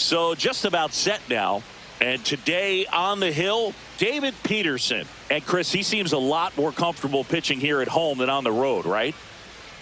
So just about set now. And today on the hill, David Peterson. And Chris, he seems a lot more comfortable pitching here at home than on the road, right?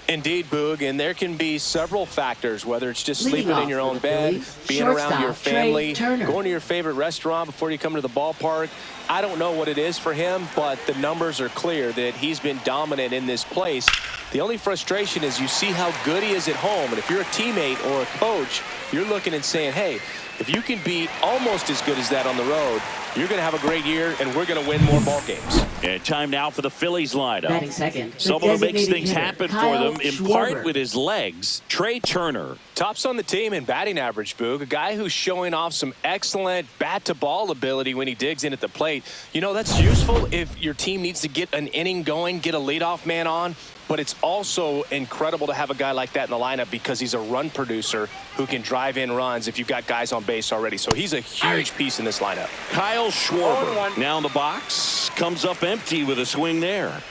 Indeed, Boog, and there can be several factors, whether it's just sleeping in your own bed, being around your family, going to your favorite restaurant before you come to the ballpark. I don't know what it is for him, but the numbers are clear that he's been dominant in this place. The only frustration is you see how good he is at home, and if you're a teammate or a coach, you're looking and saying, hey, if you can be almost as good as that on the road, you're going to have a great year, and we're going to win more ball games. And time now for the Phillies lineup. Batting second, Someone who makes things happen for them, in part Schwarber. with his legs, Trey Turner. Tops on the team in batting average, Boog. A guy who's showing off some excellent bat-to-ball ability when he digs in at the plate. You know, that's useful if your team needs to get an inning going, get a leadoff man on. But it's also incredible to have a guy like that in the lineup because he's a run producer who can drive in runs if you've got guys on base already. So he's a huge piece in this lineup. Kyle Schwarber now in the box. Comes up empty with a swing there.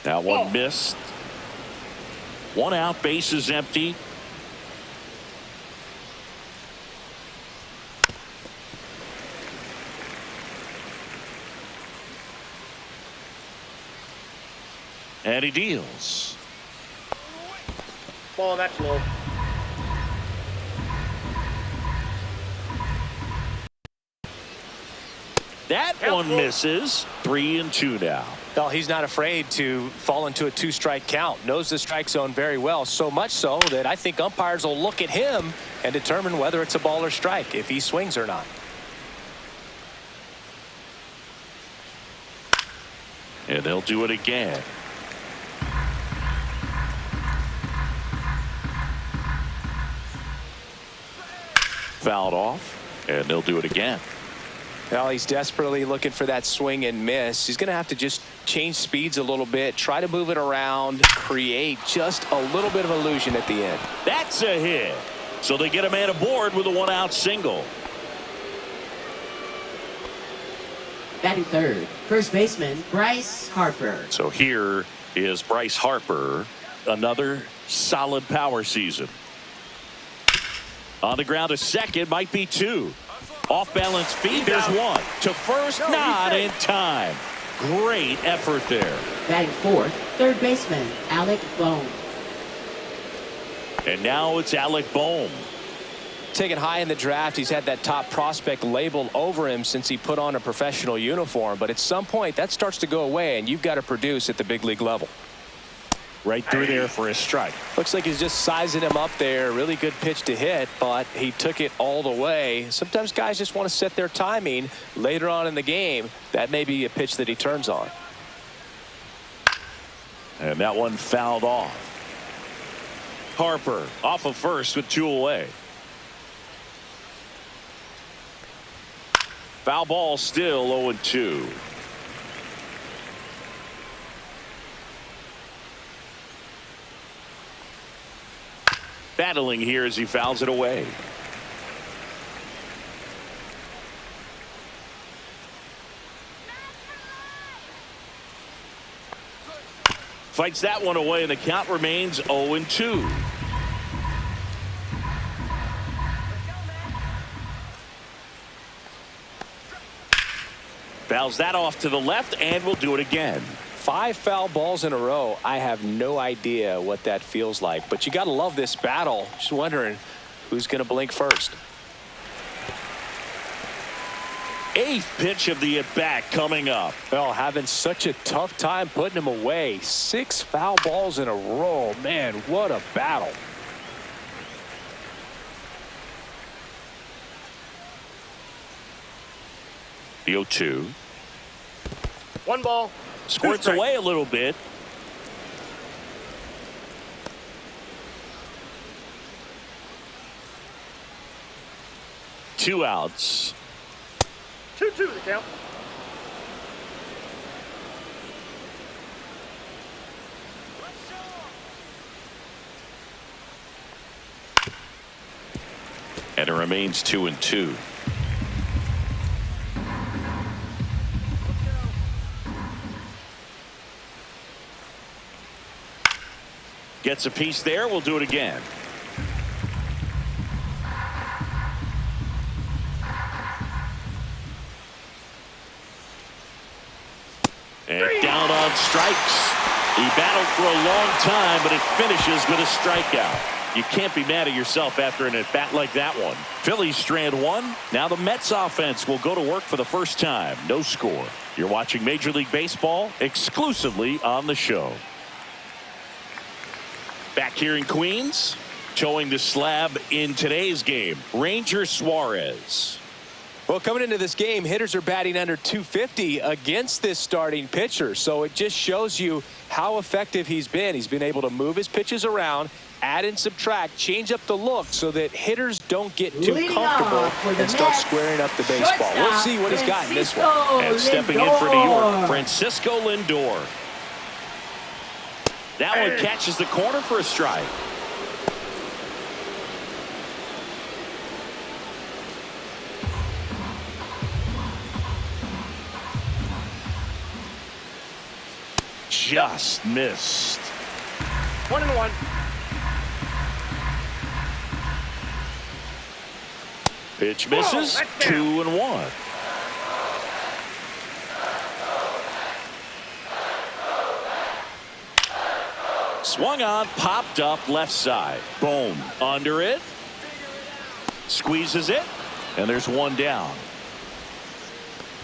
That one missed. One out, base is empty. And he deals. Ball, that's low. That one misses. 3-2 now. Well, he's not afraid to fall into a two-strike count. Knows the strike zone very well, so much so that I think umpires will look at him and determine whether it's a ball or strike, if he swings or not. And they'll do it again. Fouled off, and they'll do it again. Well, he's desperately looking for that swing and miss. He's going to have to just change speeds a little bit, try to move it around, create just a little bit of illusion at the end. That's a hit. So they get a man aboard with a one-out single. Batting third, first baseman Bryce Harper. So here is Bryce Harper. Another solid power season. On the ground to second, might be two. Off balance feed, there's one. To first, not in time. Great effort there. Batting fourth, third baseman Alec Bohm. And now it's Alec Bohm. Taken high in the draft, he's had that top prospect labeled over him since he put on a professional uniform. But at some point, that starts to go away, and you've got to produce at the big league level. Right through there for a strike. Looks like he's just sizing him up there. Really good pitch to hit, but he took it all the way. Sometimes guys just want to set their timing later on in the game. That may be a pitch that he turns on. And that one fouled off. Harper off of first with two away. Foul ball still 0-2. Battling here as he fouls it away. Fights that one away, and the count remains 0-2. Fouls that off to the left, and we'll do it again. 5 foul balls in a row. I have no idea what that feels like, but you got to love this battle. Just wondering who's going to blink first. 8th pitch of the at-bat coming up. Well, having such a tough time putting him away. 6 foul balls in a row. Man, what a battle. The 0-2. One ball. Squirts away a little bit. Two outs. 2-2 the count. And it remains 2-2. Gets a piece there. We'll do it again. on strikes. He battled for a long time, but it finishes with a strikeout. You can't be mad at yourself after an at-bat like that one. Phillies strand one. Now the Mets offense will go to work for the first time. No score. You're watching Major League Baseball exclusively on the show. Back here in Queens, showing the slab in today's game, Ranger Suarez. Well, coming into this game, hitters are batting under 250 against this starting pitcher. So it just shows you how effective he's been. He's been able to move his pitches around, add and subtract, change up the look so that hitters don't get too comfortable and start squaring up the baseball. We'll see what he's got in this one. And stepping in for New York, Francisco Lindor. That one catches the corner for a strike. Just missed. 1-1. Pitch misses. 2-1. Swung on, popped up left side. Boom. Under it. Squeezes it. And there's one down.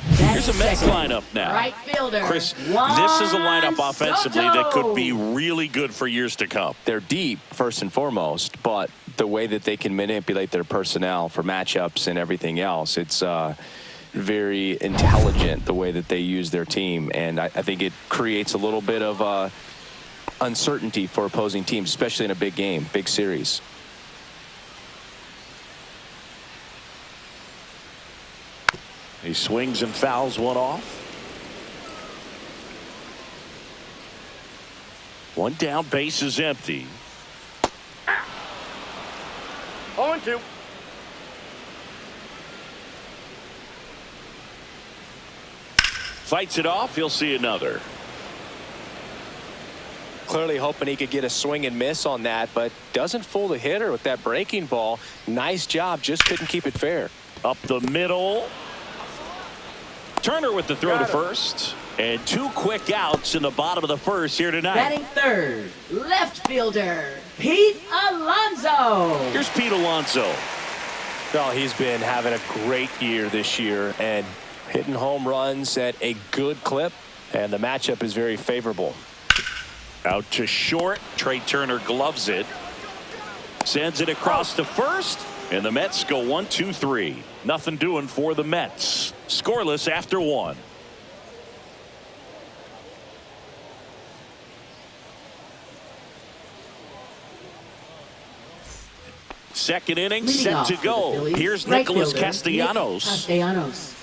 Here's a Mets lineup now. Right fielder. Chris, this is a lineup offensively that could be really good for years to come. They're deep, first and foremost, but the way that they can manipulate their personnel for matchups and everything else, it's very intelligent the way that they use their team. And I think it creates a little bit of uncertainty for opposing teams, especially in a big game, big series. He swings and fouls one off. One down, base is empty. 0-2. Fights it off. He'll see another. Clearly hoping he could get a swing and miss on that, but doesn't fool the hitter with that breaking ball. Nice job, just couldn't keep it fair. Up the middle. Turner with the throw to first. And two quick outs in the bottom of the first here tonight. Batting third, left fielder, Pete Alonso. Here's Pete Alonso. Well, he's been having a great year this year and hitting home runs at a good clip, and the matchup is very favorable. Out to short. Trey Turner gloves it. Sends it across to first. And the Mets go 1-2-3. Nothing doing for the Mets. Scoreless after one. Second inning Leading set off to for go. the Phillies, Here's right Nicholas fielder, Castellanos. Castellanos.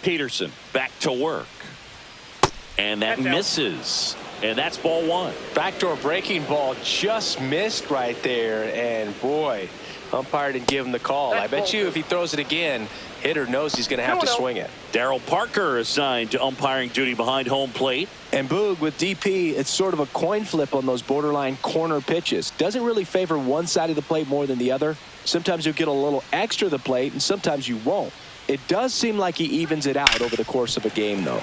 Peterson back to work. And that misses. And that's ball one. Backdoor breaking ball just missed right there, and boy, umpire didn't give him the call. I bet you if he throws it again, hitter knows he's going to have to swing it. Darryl Parker assigned to umpiring duty behind home plate. And Boog, with DP, it's sort of a coin flip on those borderline corner pitches. Doesn't really favor one side of the plate more than the other. Sometimes you'll get a little extra the plate, and sometimes you won't. It does seem like he evens it out over the course of a game, though.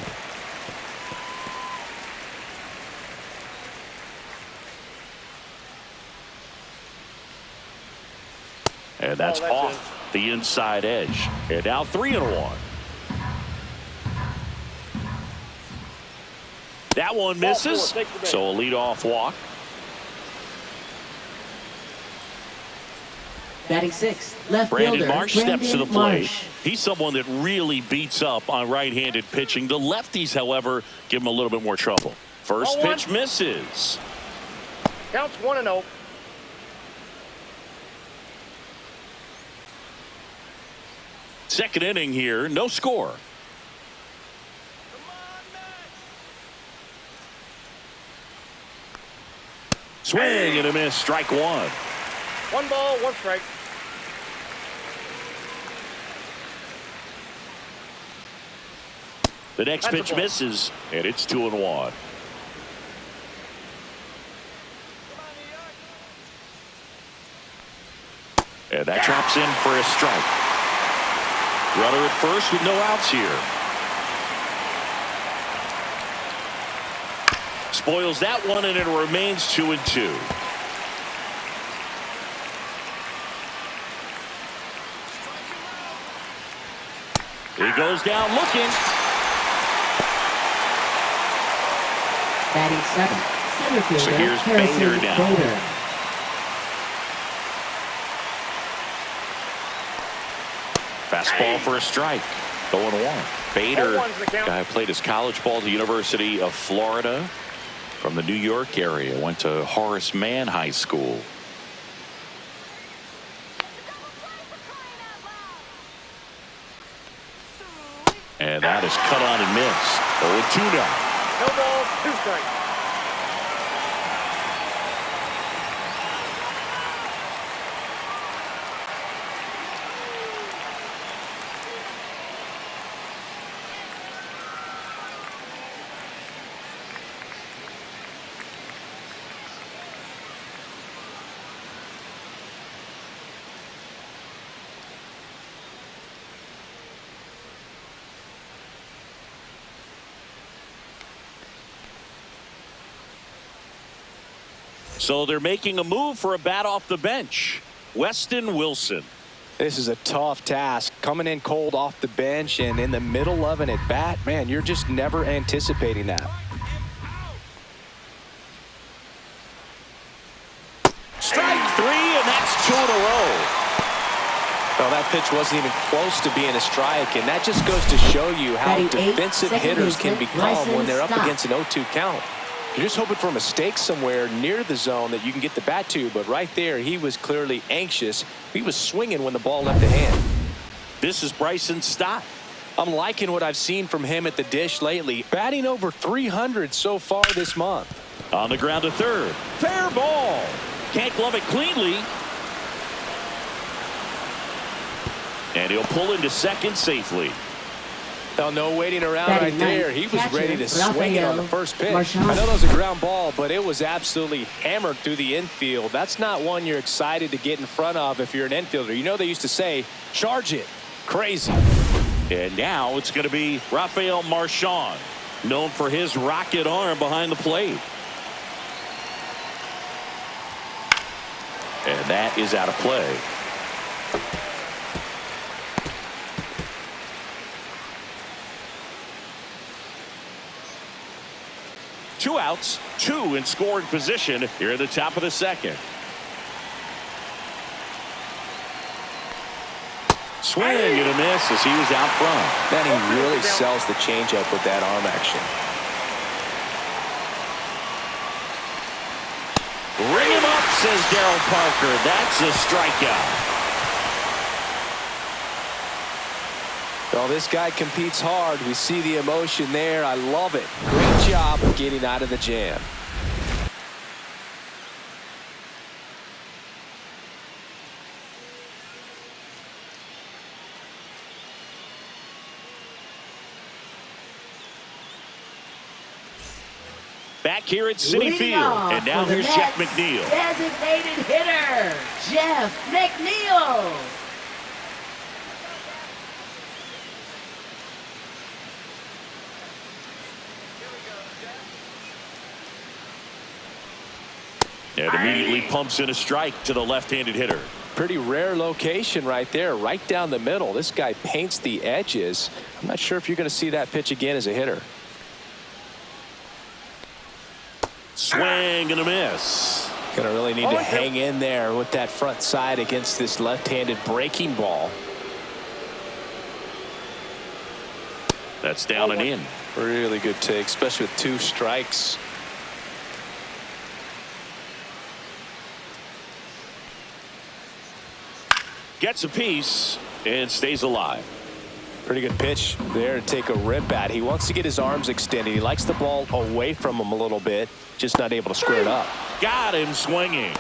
And that's off the inside edge. And now 3-1. That one misses. So a leadoff walk. Batting sixth, left Brandon fielder, Marsh steps to the plate. Marsh. He's someone that really beats up on right-handed pitching. The lefties, however, give him a little bit more trouble. First pitch misses. Counts 1-0. Second inning here, no score. Swing and a miss, strike one. 1 ball, 1 strike. The next pitch misses, and it's 2-1. And that drops in for a strike. Runner at first with no outs here. Spoils that one, and it remains 2-2. He goes down looking. Batting seventh, center fielder, So here's Harrison Bader now. Bader. Fastball for a strike. 0-1. Bader, 0-1's the count. guy who played his college ball at the University of Florida from the New York area. Went to Horace Mann High School. And that is cut on and missed. 0-2 now. No balls, 2 strikes. So they're making a move for a bat off the bench. Weston Wilson. This is a tough task. Coming in cold off the bench and in the middle of an at-bat, man, you're just never anticipating that. Strike 3, and that's 2 in a row. Well, that pitch wasn't even close to being a strike, and that just goes to show you how Batting eighth, defensive second hitters can baseman, become when they're up Bryson against an 0-2 count. You're just hoping for a mistake somewhere near the zone that you can get the bat to, but right there, he was clearly anxious. He was swinging when the ball left the hand. This is Bryson Stott. I'm liking what I've seen from him at the dish lately, batting over 300 so far this month. On the ground to third. Fair ball. Can't glove it cleanly. And he'll pull into second safely. Oh, no waiting around Batting right there. ninth, He was catcher, ready to swing it on the first pitch. I know that was a ground ball, but it was absolutely hammered through the infield. That's not one you're excited to get in front of if you're an infielder. You know they used to say, charge it. Crazy. And now it's going to be Rafael Marchand, known for his rocket arm behind the plate. And that is out of play. Two outs, 2 in scoring position here at the top of the second. Swing and a miss as he was out front. Man, he really sells the changeup with that arm action. Ring him up, says Darryl Parker. That's a strikeout. Well, this guy competes hard. We see the emotion there. I love it. Great job of getting out of the jam. Back here at Citi Leading Field. off And now for the here's Jeff Mets McNeil. Designated hitter, Jeff McNeil. And immediately pumps in a strike to the left-handed hitter. Pretty rare location right there, right down the middle. This guy paints the edges. I'm not sure if you're going to see that pitch again as a hitter. Swing and a miss. Going to really need to hang in there with that front side against this left-handed breaking ball. That's down and in. Really good take, especially with 2 strikes. Gets a piece and stays alive. Pretty good pitch there to take a rip at. He wants to get his arms extended. He likes the ball away from him a little bit, just not able to square it up. Got him swinging.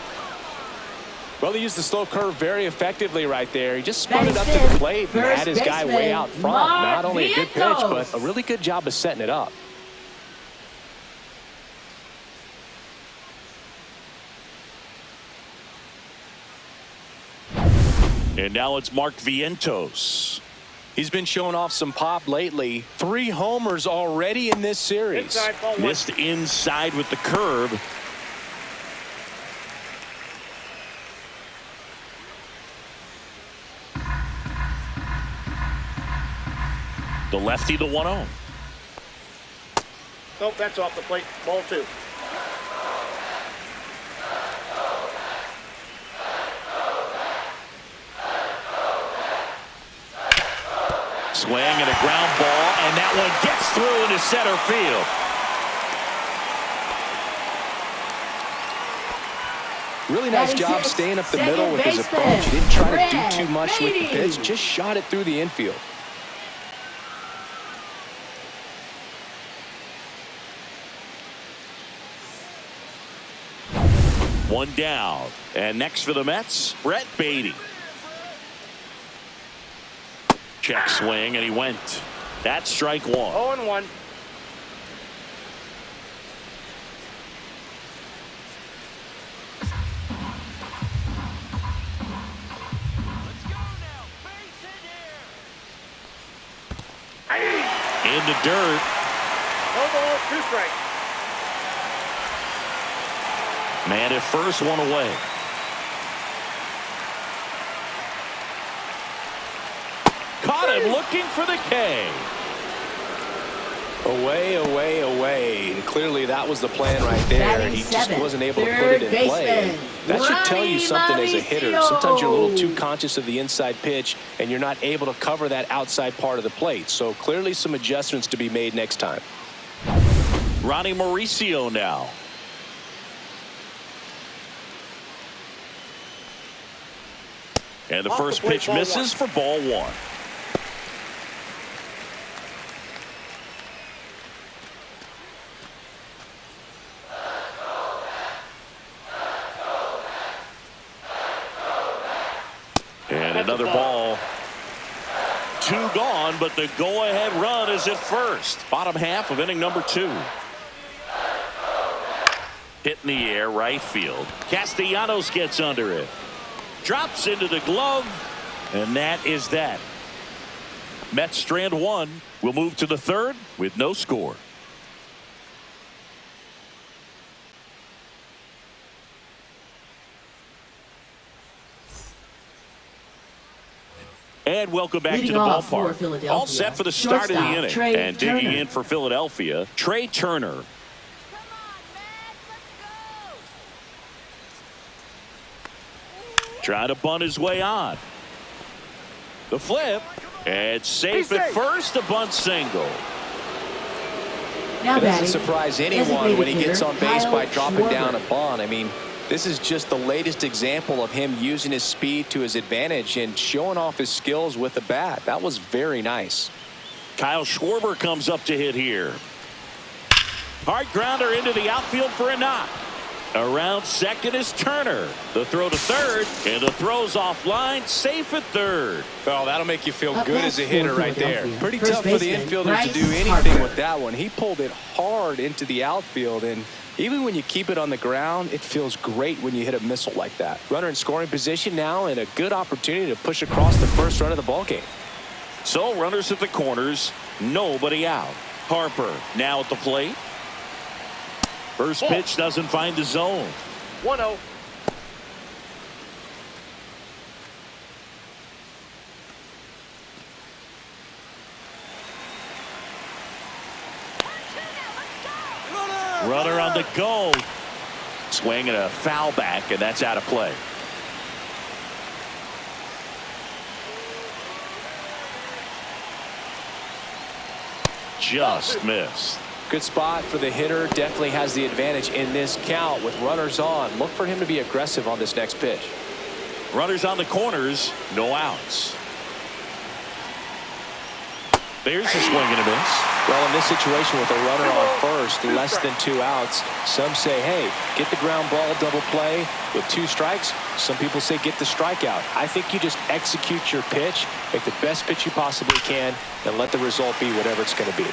Well, he used the slow curve very effectively right there. He just spun it up to the plate and had his guy way out front. Not only a good pitch, but a really good job of setting it up. And now it's Mark Vientos. He's been showing off some pop lately. 3 homers already in this series. Inside, ball 1. Missed inside with the curve. The lefty, the 1-0. Nope, that's off the plate. Ball 2. Swing and a ground ball, and that one gets through into center field. Really nice job staying up the middle with his approach. He didn't try to do too much with the pitch, just shot it through the infield. One down. And next for the Mets, Brett Beatty. Check swing, and he went. That's strike 1. 0-1. In the dirt. No ball, 2 strikes. Man at first, 1 away. Caught him looking for the K. Away, away, away. And clearly that was the plan right there. He just wasn't able to put it in play. And that should tell you something as a hitter. Sometimes you're a little too conscious of the inside pitch and you're not able to cover that outside part of the plate. So clearly some adjustments to be made next time. Ronnie Mauricio now. And the first pitch misses for ball 1. And another ball. 2 gone, but the go-ahead run is at first. Bottom half of inning number 2. Hit in the air, right field. Castellanos gets under it. Drops into the glove, and that is that. Mets strand 1. We'll move to the 3rd with no score. And welcome back to the ballpark. All set for the start of the inning. And digging in for Philadelphia, Trey Turner. Trying to bunt his way on. The flip. And safe at first, a bunt single. It doesn't surprise anyone when he gets on base by dropping down a bunt. I mean, this is just the latest example of him using his speed to his advantage and showing off his skills with the bat. That was very nice. Kyle Schwarber comes up to hit here. Hard grounder into the outfield for a knock. Around second is Turner. The throw to third, and the throw's offline, safe at third. Oh, that'll make you feel good as a hitter right there. Pretty tough for the infielders to do anything with that one. He pulled it hard into the outfield, and even when you keep it on the ground, it feels great when you hit a missile like that. Runner in scoring position now, and a good opportunity to push across the first run of the ballgame. So runners at the corners, nobody out. Harper now at the plate. First pitch doesn't find the zone. 1-0. Runner on the go. Swing and a foul back, and that's out of play. Just missed. Good spot for the hitter. Definitely has the advantage in this count with runners on. Look for him to be aggressive on this next pitch. Runners on the corners, no outs. There's a swing and a miss. Well, in this situation with a runner on first, less than 2 outs, some say, hey, get the ground ball, double play with 2 strikes. Some people say get the strikeout. I think you just execute your pitch, make the best pitch you possibly can, and let the result be whatever it's going to be.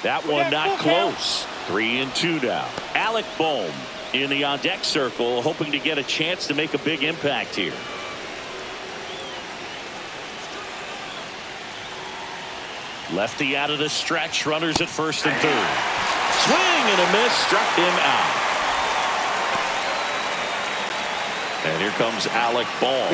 That one not close. 3-2 now. Alec Bohm in the on-deck circle, hoping to get a chance to make a big impact here. Lefty out of the stretch, runners at first and third. Swing and a miss, struck him out. And here comes Alec Bohm.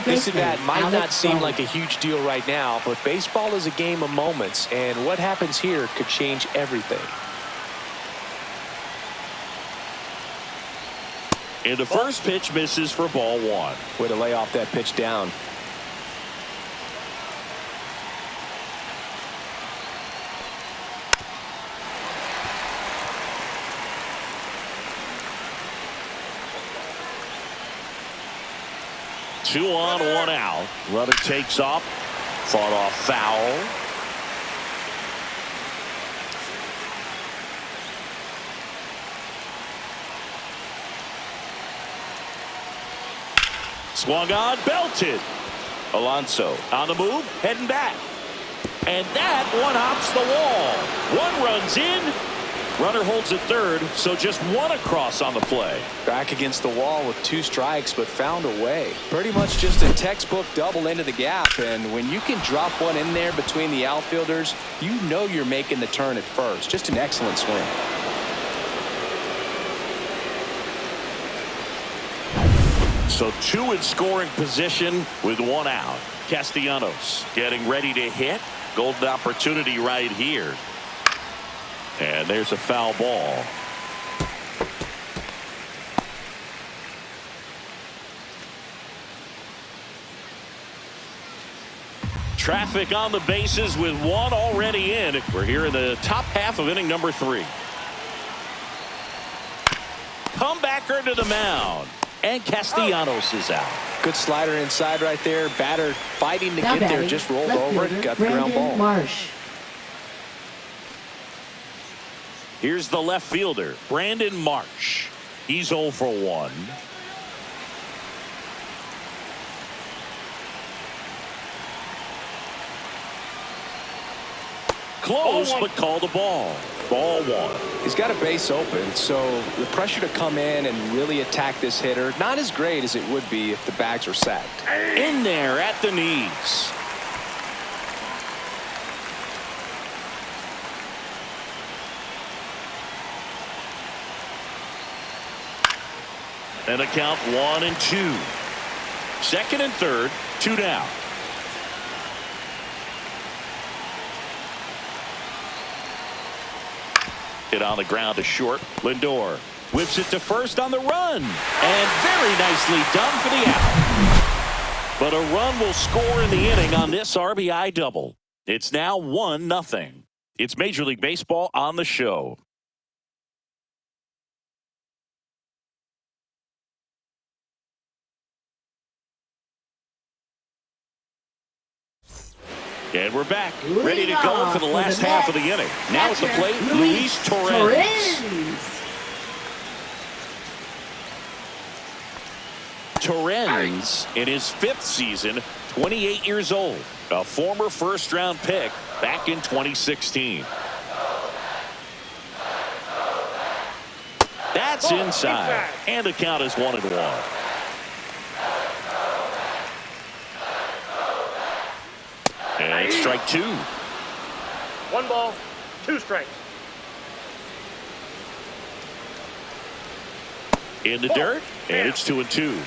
This at-bat might not seem like a huge deal right now, but baseball is a game of moments, and what happens here could change everything. And the first pitch misses for ball one. Way to lay off that pitch down. Two on, one out. Runner takes off. Fought off foul. Swung on, belted. Alonso on the move, heading back. And that one hops the wall. One runs in. Runner holds at third, so just one across on the play. Back against the wall with 2 strikes, but found a way. Pretty much just a textbook double into the gap, and when you can drop one in there between the outfielders, you know you're making the turn at first. Just an excellent swing. So 2 in scoring position with 1 out. Castellanos getting ready to hit. Golden opportunity right here. And there's a foul ball. Traffic on the bases with 1 already in. We're here in the top half of inning number 3. Comebacker to the mound. And Castellanos is out. Good slider inside right there. Batter fighting to get there. Just rolled over it. Got the ground ball. Marsh. Here's the left fielder, Brandon Marsh. He's 0 for 1. Close, but called a ball. Ball 1. He's got a base open, so the pressure to come in and really attack this hitter, not as great as it would be if the bags were sacked. In there at the knees. And a count 1-2. Second and third, 2 down. Hit on the ground to short. Lindor whips it to first on the run. And very nicely done for the out. But a run will score in the inning on this RBI double. It's now 1-0. It's Major League Baseball on the show. And we're back, ready to go for the last half of the inning. Now at the plate, Luis Torrens. Torrens, in his 5th season, 28 years old, a former first-round pick back in 2016. That's inside, and the count is 1-1. And it's strike 2. 1 ball, 2 strikes. In the dirt, and it's 2-2.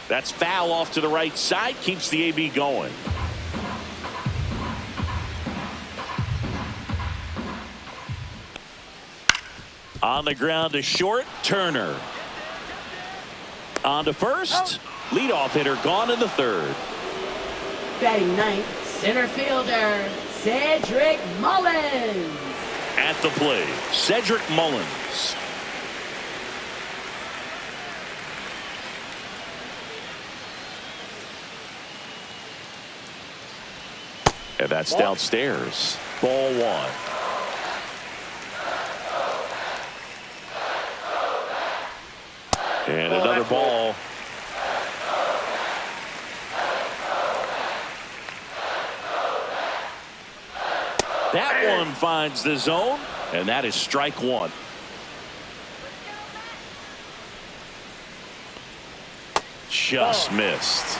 That's foul off to the right side, keeps the AB going. On the ground to short, Turner. On to first. Leadoff hitter gone in the third. Batting ninth, center fielder, Cedric Mullins. At the plate, Cedric Mullins. And that's downstairs. Ball 1. And another ball. That one finds the zone, and that is strike one. Just missed.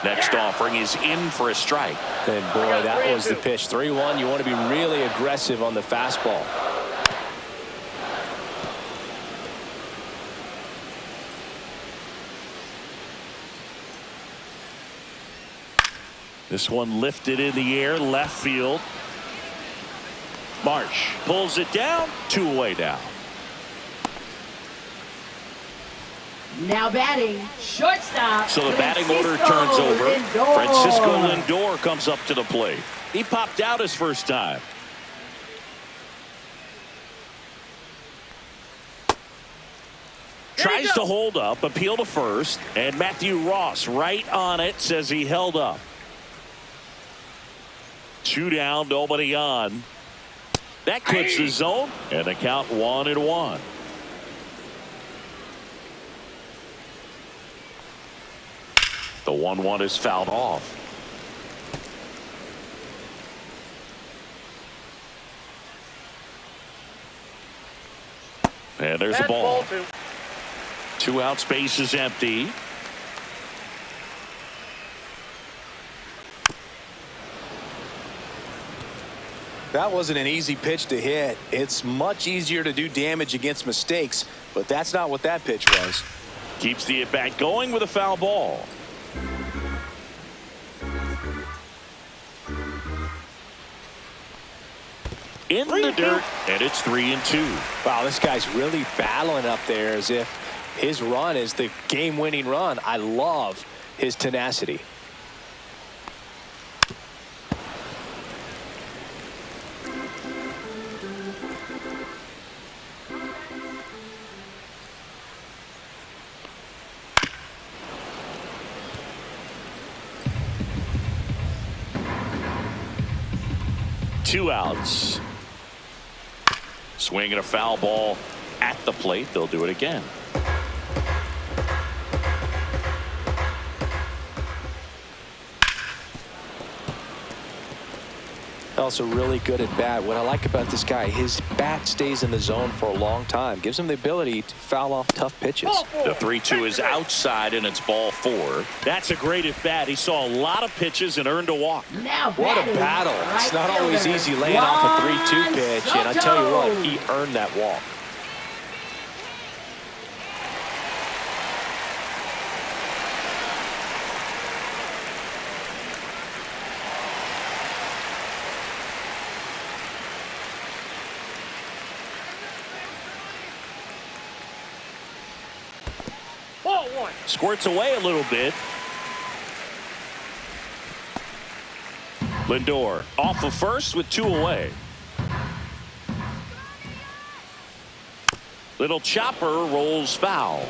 Next offering is in for a strike. And boy, that was the pitch. 3-1. You want to be really aggressive on the fastball. This one lifted in the air, left field. Marsh pulls it down, 2 away now. Now batting, shortstop. So the batting order turns over. Francisco Lindor comes up to the plate. He popped out his first time. Tries to hold up, appeal to first, and Matthew Ross right on it, says he held up. 2 down, nobody on. That clips the zone, and the count 1-1. The 1-1 is fouled off. And there's a ball. 2 out, space is empty. That wasn't an easy pitch to hit. It's much easier to do damage against mistakes, but that's not what that pitch was. Keeps the at-bat going with a foul ball. In the dirt, and it's 3-2. Wow, this guy's really battling up there as if his run is the game-winning run. I love his tenacity. Two outs. Swinging a foul ball at the plate. They'll do it again. Also really good at bat. What I like about this guy, his bat stays in the zone for a long time. Gives him the ability to foul off tough pitches. The 3-2 is outside, and it's ball 4. That's a great at bat. He saw a lot of pitches and earned a walk. Now what a battle. It's not always easy laying off a 3-2 pitch, and I tell you what, he earned that walk. Squirts away a little bit. Lindor off of first with 2 away. Little chopper rolls foul.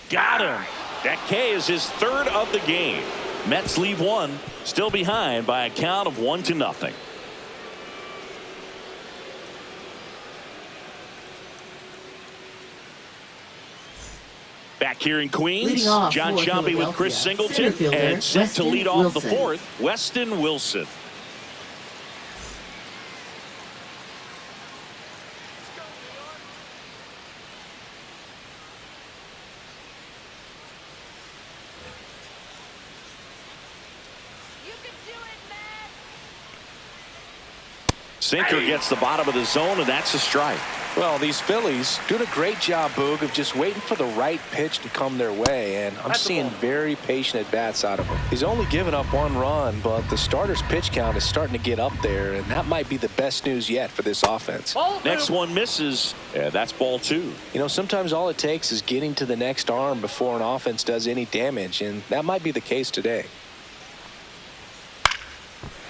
Got him. That K is his 3rd of the game. Mets leave one, still behind by a count of 1-0. Back here in Queens, John Sciambi with Chris Singleton, and set to lead off the 4th, Weston Wilson. Sinker gets the bottom of the zone, and that's a strike. Well, these Phillies doing a great job, Boog, of just waiting for the right pitch to come their way, and I'm seeing very patient at-bats out of him. He's only given up 1 run, but the starter's pitch count is starting to get up there, and that might be the best news yet for this offense. Next one misses, and that's ball 2. You know, sometimes all it takes is getting to the next arm before an offense does any damage, and that might be the case today.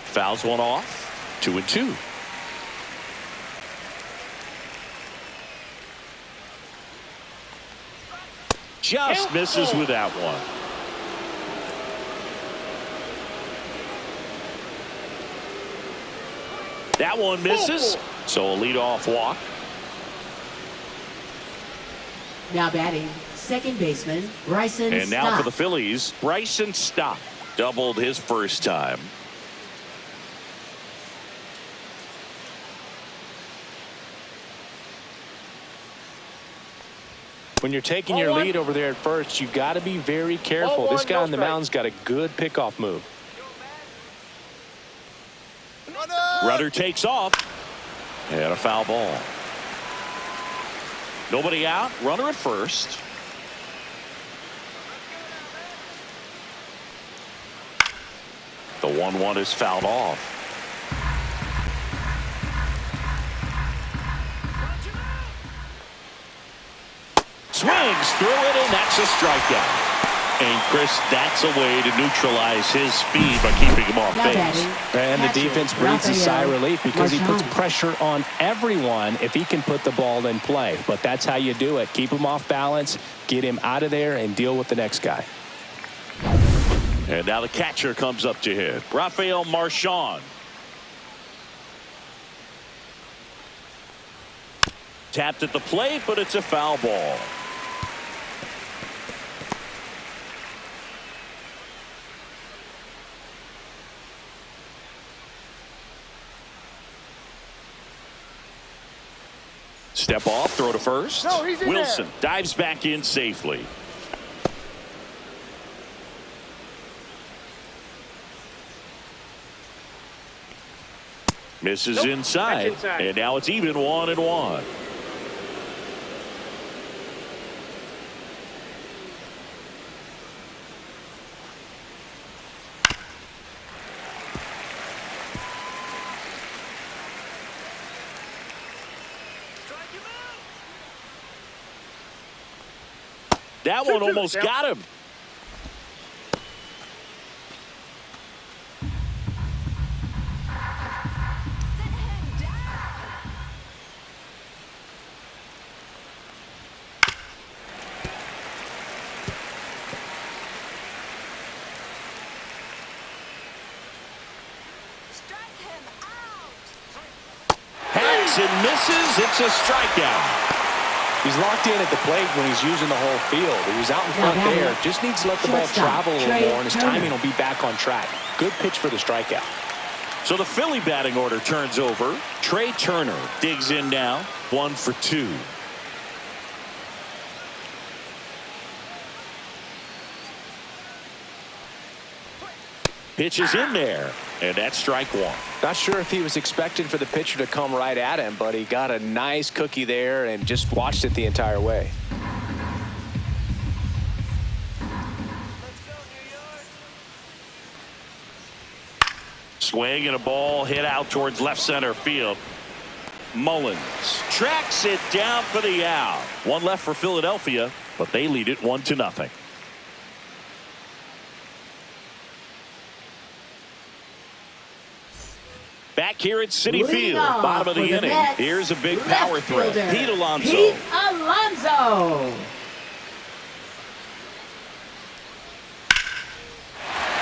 Fouls one off, 2-2. just misses with that one. That one misses, so a leadoff walk. Now batting, second baseman, Bryson And now Stott. for the Phillies, Bryson Stott doubled his first time. When you're taking your lead over there at first, you've got to be very careful. This guy on the mound's got a good pickoff move. Runner takes off. And a foul ball. Nobody out. Runner at first. The 1-1 is fouled off. Swings through it, and that's a strikeout. And Chris, that's a way to neutralize his speed by keeping him off base. And the defense breathes a sigh of relief because he puts pressure on everyone if he can put the ball in play. But that's how you do it. Keep him off balance, get him out of there, and deal with the next guy. And now the catcher comes up to hit. Rafael Marchand. Tapped at the plate, but it's a foul ball. Step off, throw to first. No, he's in Wilson there. dives back in safely. Misses inside, and now it's even 1-1. That one almost got him. Hacks and misses. It's a strikeout. He's locked in at the plate when he's using the whole field. He was out in front there. Just needs to let the ball travel a little more, and his timing will be back on track. Good pitch for the strikeout. So the Philly batting order turns over. Trey Turner digs in now. 1 for 2. Pitch is in there, and that's strike 1. Not sure if he was expecting for the pitcher to come right at him, but he got a nice cookie there and just watched it the entire way. Swing and a ball hit out towards left center field. Mullins tracks it down for the out. One left for Philadelphia, but they lead it 1-0. Back here at Citi Field, bottom of the inning. Here's a big power threat. Pete Alonso. Pete Alonso.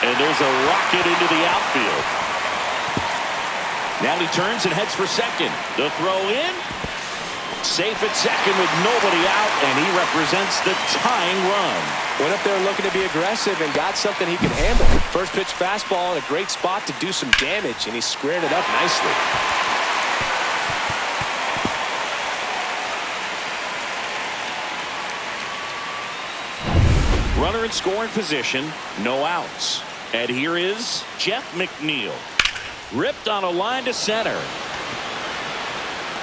And there's a rocket into the outfield. Now he turns and heads for second. The throw in. Safe at second with nobody out, and he represents the tying run. Went up there looking to be aggressive and got something he can handle. First pitch fastball in a great spot to do some damage, and he squared it up nicely. Runner in scoring position, no outs. And here is Jeff McNeil. Ripped on a line to center.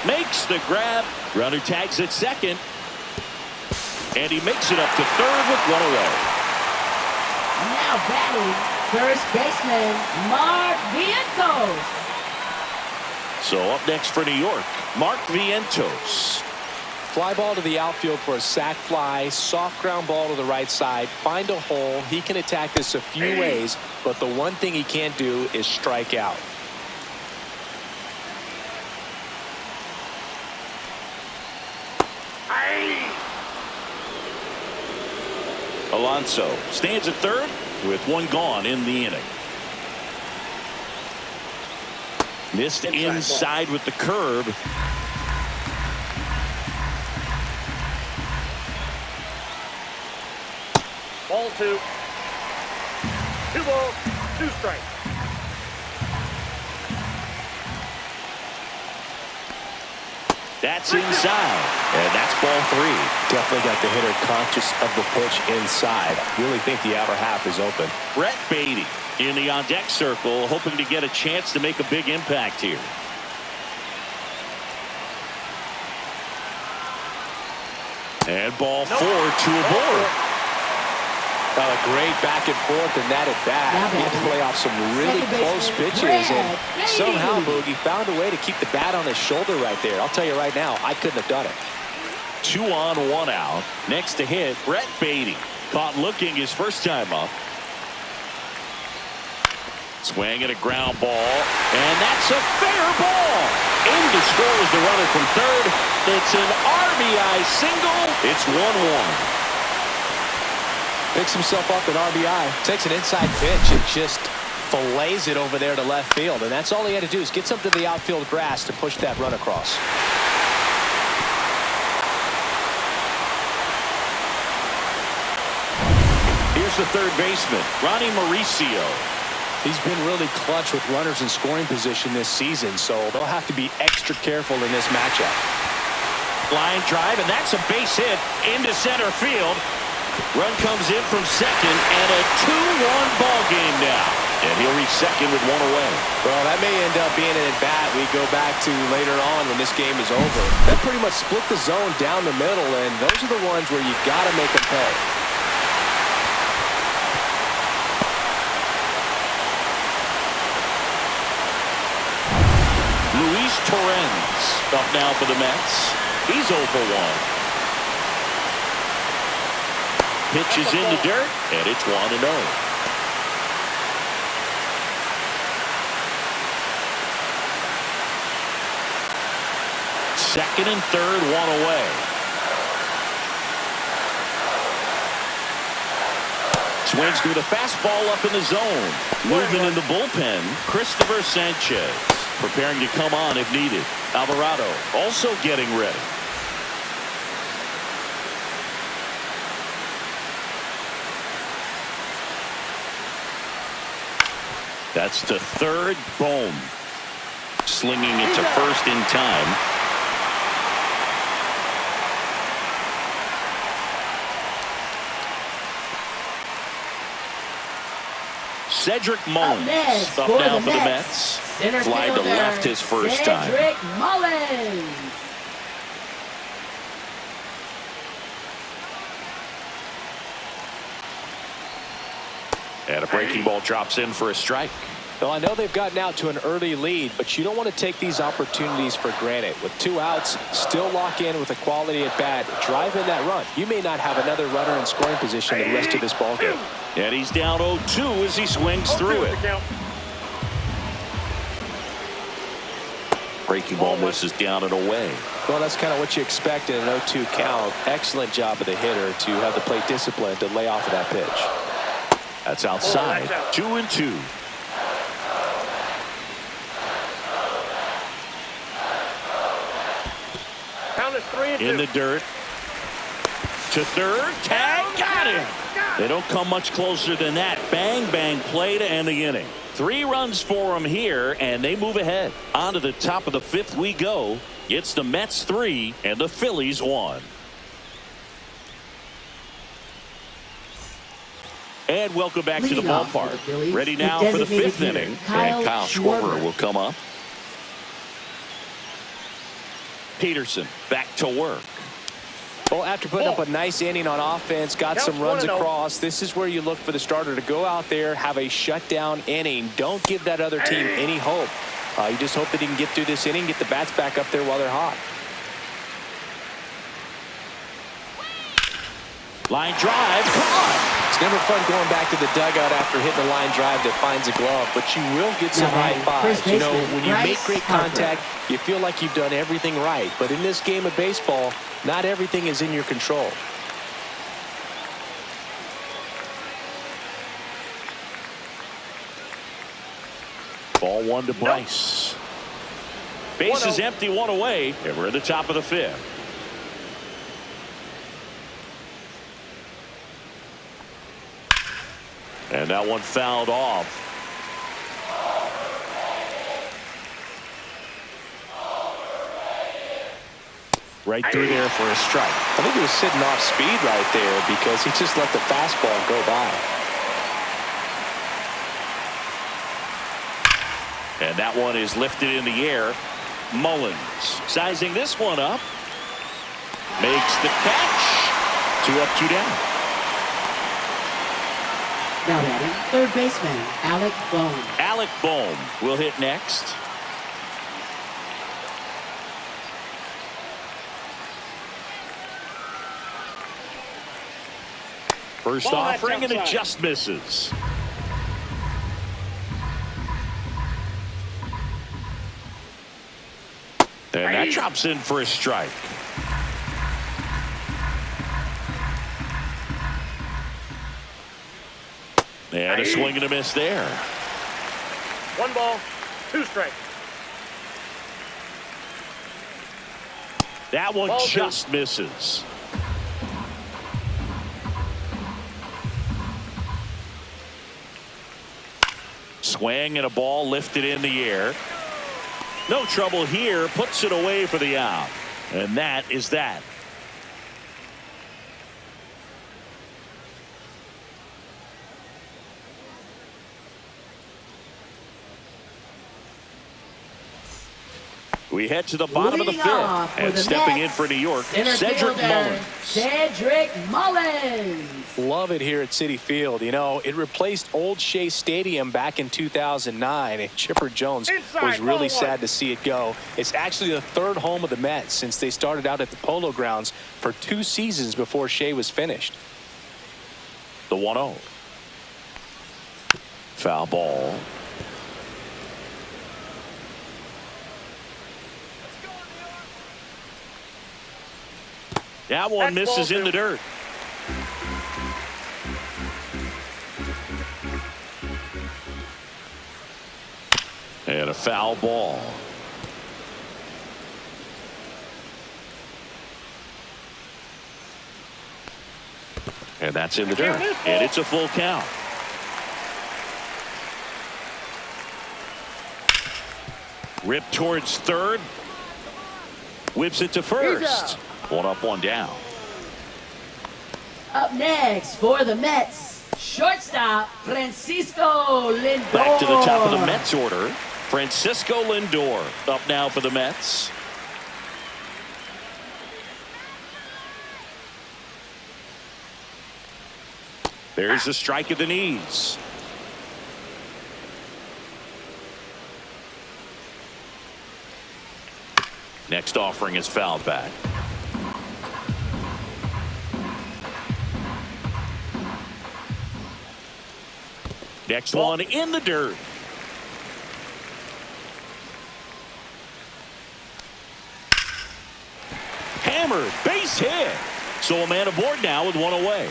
Makes the grab. Runner tags at second. And he makes it up to third with one away. Now batting, first baseman, Mark Vientos. So up next for New York, Mark Vientos. Fly ball to the outfield for a sac fly. Soft ground ball to the right side. Find a hole. He can attack this a few ways, but the one thing he can't do is strike out. Alonso stands at third with one gone in the inning. Missed inside with the curve. Ball 2. 2 balls, 2 strikes. That's inside, and that's ball 3. Definitely got the hitter conscious of the pitch inside. Really think the outer half is open. Brett Beatty in the on-deck circle, hoping to get a chance to make a big impact here. And ball 4, 2 aboard. Well, a great back and forth and that at bat. He had to play off some really close pitches, and somehow Boogie found a way to keep the bat on his shoulder right there. I'll tell you right now, I couldn't have done it. 2 on, 1 out. Next to hit, Brett Beatty. Caught looking his first time up. Swing at a ground ball, and that's a fair ball. In to score is the runner from third. It's an RBI single. It's 1-1. Picks himself up an RBI. Takes an inside pitch and just fillets it over there to left field. And that's all he had to do is get something to the outfield grass to push that run across. Here's the third baseman, Ronnie Mauricio. He's been really clutch with runners in scoring position this season, so they'll have to be extra careful in this matchup. Line drive, and that's a base hit into center field. Run comes in from second, and a 2-1 ball game now. And he'll reach second with 1 away. Well, that may end up being an at-bat we go back to later on when this game is over. That pretty much split the zone down the middle, and those are the ones where you got to make them pay. Luis Torrens up now for the Mets. He's 0 for 1. Pitches in the dirt, and it's 1-0. Second and third, 1 away. Swings through the fastball up in the zone. Moving in the bullpen, Christopher Sanchez preparing to come on if needed. Alvarado also getting ready. That's to third. Boom. Slinging it to first in time. Cedric Mullins up now for the Mets. Fly to left his first time. Cedric Mullins. And a breaking ball drops in for a strike. Well, I know they've gotten out to an early lead, but you don't want to take these opportunities for granted. With 2 outs, still lock in with a quality at bat. Drive in that run. You may not have another runner in scoring position the rest of this ball game. And he's down 0-2 as he swings through it. Breaking ball misses down and away. Well, that's kind of what you expect in an 0-2 count. Excellent job of the hitter to have the plate discipline to lay off of that pitch. That's outside. 2-2. Count is 3-2. In the dirt. To third. Tag. Got him. They don't come much closer than that. Bang, bang play to end the inning. 3 runs for them here, and they move ahead. On to the top of the 5th we go. It's the Mets 3 and the Phillies 1. And welcome back to the ballpark. Ready now for the 5th inning. And Kyle Schwarber will come up. Peterson back to work. Well, after putting up a nice inning on offense, got some runs across, this is where you look for the starter to go out there, have a shutdown inning. Don't give that other team any hope. You just hope that he can get through this inning, get the bats back up there while they're hot. Line drive. Come on. It's never fun going back to the dugout after hitting a line drive that finds a glove, but you will get some high fives. You know, when you make great contact, you feel like you've done everything right. But in this game of baseball, not everything is in your control. Ball one to Bryce. Base is empty, one away, and we're in the top of the fifth. And that one fouled off. Right through there for a strike. I think he was sitting off speed right there because he just let the fastball go by. And that one is lifted in the air. Mullins sizing this one up. Makes the catch. 2 up, 2 down. Now batting, third baseman, Alec Bohm. Alec Bohm will hit next. First offering, and it just misses. And that drops in for a strike. And a swing and a miss there. 1 ball, 2 strikes. That one just misses. Swing and a ball lifted in the air. No trouble here. Puts it away for the out. And that is that. We head to the bottom of the fifth. And stepping in for New York, Cedric Mullins. Cedric Mullins. Love it here at Citi Field. You know, it replaced Old Shea Stadium back in 2009, and Chipper Jones was really sad to see it go. It's actually the 3rd home of the Mets since they started out at the Polo Grounds for 2 seasons before Shea was finished. The 1-0. Foul ball. That one misses in the dirt. And a foul ball. And that's in the dirt. And it's a full count. Ripped towards third. Whips it to first. 1 up, 1 down. Up next for the Mets, shortstop Francisco Lindor. Back to the top of the Mets order. Francisco Lindor up now for the Mets. There's the strike at the knees. Next offering is fouled back. Next one in the dirt. Hammered, base hit. So a man aboard now with 1 away.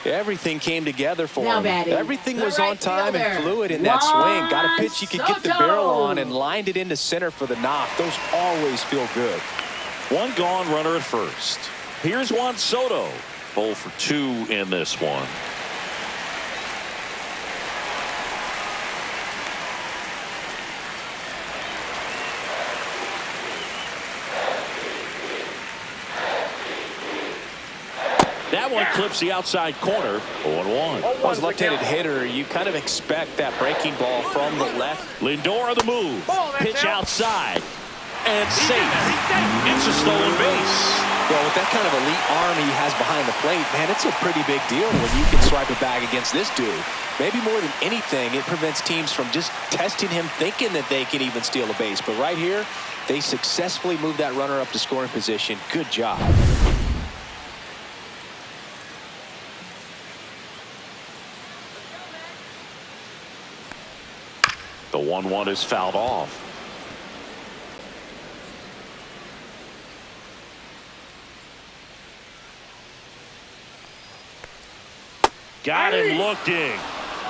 Everything came together for Now him. batting, Everything the was right on time fielder, and fluid in that swing. Got a pitch you could get the Soto. barrel on and lined it into center for the knock. Those always feel good. 1 gone, runner at first. Here's Juan Soto. 0 for 2 in this one. That one clips the outside corner. 0-1. As a left-handed hitter, you kind of expect that breaking ball from the left. Lindor on the move. Pitch outside. And safe. It's a stolen base. Well, with that kind of elite arm he has behind the plate, man, it's a pretty big deal when you can swipe it back against this dude. Maybe more than anything, it prevents teams from just testing him, thinking that they can even steal a base. But right here, they successfully moved that runner up to scoring position. Good job. The 1-1 is fouled off. Got him looking.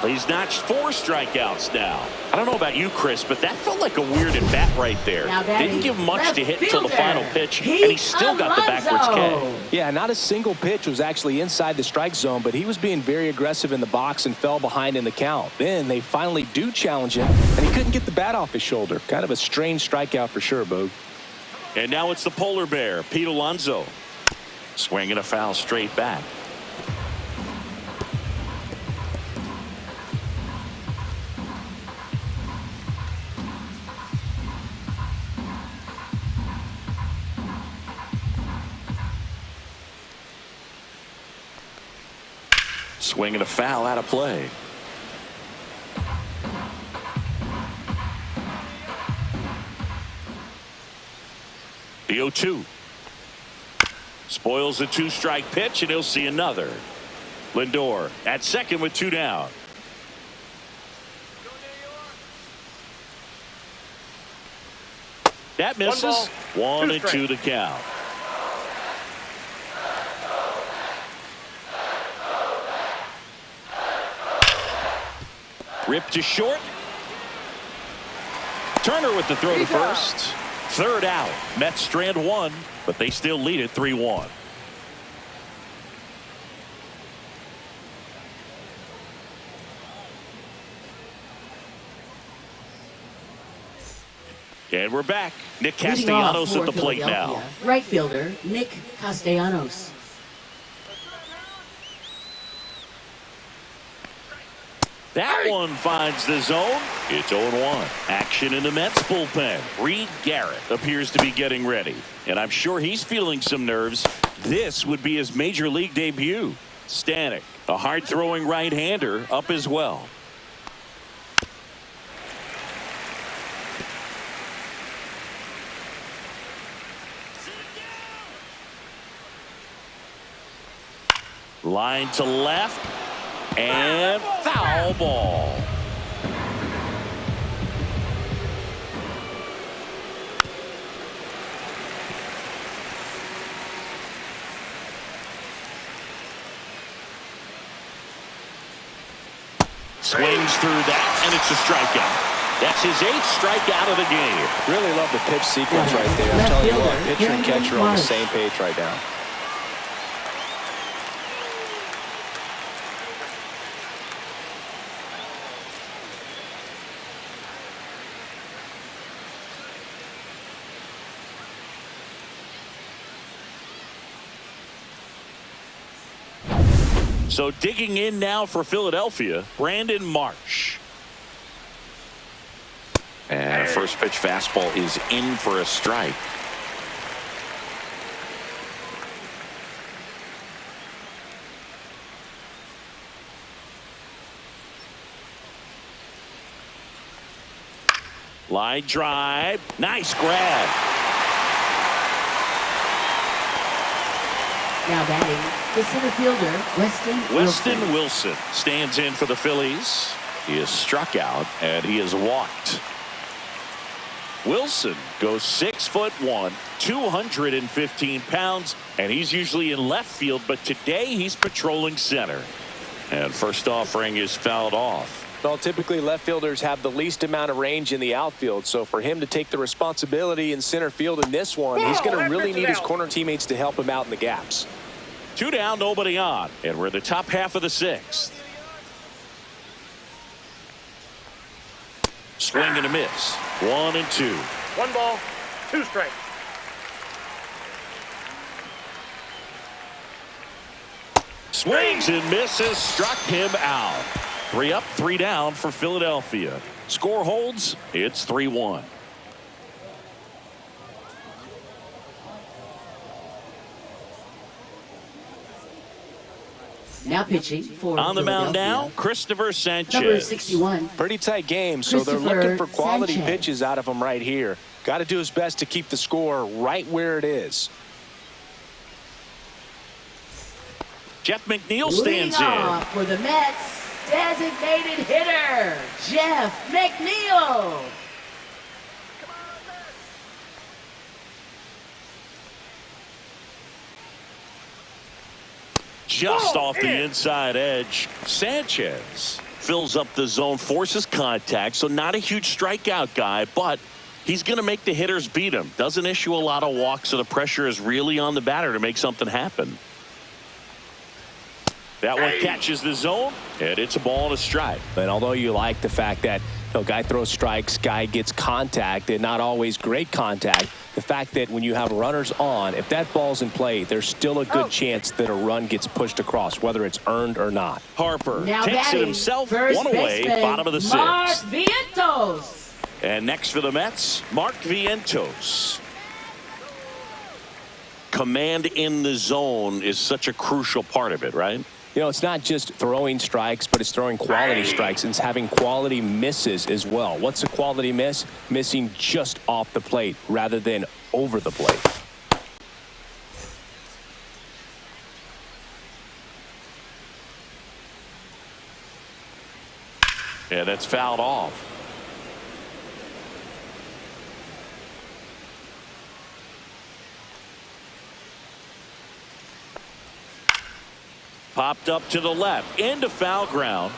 He's notched 4 strikeouts now. I don't know about you, Chris, but that felt like a weird at bat right there. Didn't give much to hit until the final pitch, and he still got the backwards K. Yeah, not a single pitch was actually inside the strike zone, but he was being very aggressive in the box and fell behind in the count. Then they finally do challenge him, and he couldn't get the bat off his shoulder. Kind of a strange strikeout for sure, Boog. And now it's the polar bear, Pete Alonso. Swinging a foul straight back. Swinging a foul out of play. The 0-2. Spoils the 2-strike pitch, and he'll see another. Lindor at second with 2 down. That misses. 1-2 to count. Ripped to short. Turner with the throw to first. Third out. Mets strand 1, but they still lead it 3-1. And we're back. Nick Castellanos at the plate now. Right fielder, Nick Castellanos. That one finds the zone. It's 0-1. Action in the Mets bullpen. Reed Garrett appears to be getting ready. And I'm sure he's feeling some nerves. This would be his major league debut. Stanek, a hard-throwing right-hander, up as well. Line to left. And foul ball. Swings through that, and it's a strikeout. That's his 8th strikeout of the game. Really love the pitch sequence right there. I'm telling you what, pitcher and catcher on the same page right now. So digging in now for Philadelphia, Brandon Marsh. And a first pitch fastball is in for a strike. Line drive. Nice grab. Now batting, the center fielder, Weston Wilson stands in for the Phillies. He is struck out, and he is walked. Wilson goes 6'1", 215 pounds, and he's usually in left field, but today he's patrolling center. And first offering is fouled off. Well, typically left fielders have the least amount of range in the outfield, so for him to take the responsibility in center field in this one, he's going to really need his corner teammates to help him out in the gaps. 2 down, nobody on, and we're in the top half of the 6th. Swing and a miss. 1-2. 1 ball, 2 strikes. Swings and misses, struck him out. 3 up, 3 down for Philadelphia. Score holds, it's 3-1. Now pitching for on the mound now, Philadelphia, Christopher Sanchez. number 61. Pretty tight game, so they're looking for quality Sanchez. pitches out of him right here. Got to do his best to keep the score right where it is. Jeff McNeil Leading stands in. off for the Mets, designated hitter, Jeff McNeil. Just off the inside edge, Sanchez Fills up the zone, forces contact, so not a huge strikeout guy, but he's going to make the hitters beat him. Doesn't issue a lot of walks, so the pressure is really on the batter to make something happen. That one catches the zone, and it's a ball and a strike. And although you like the fact that guy throws strikes, guy gets contact, and not always great contact, the fact that when you have runners on, if that ball's in play, there's still a good chance that a run gets pushed across, whether it's earned or not. Harper now takes it himself, one away, bottom of the Mark sixth. Vientos. And next for the Mets, Mark Vientos. Command in the zone is such a crucial part of it, right? It's not just throwing strikes, but it's throwing quality strikes and it's having quality misses as well. What's a quality miss? Missing just off the plate rather than over the plate. Yeah, that's fouled off. Popped up to the left, into foul ground.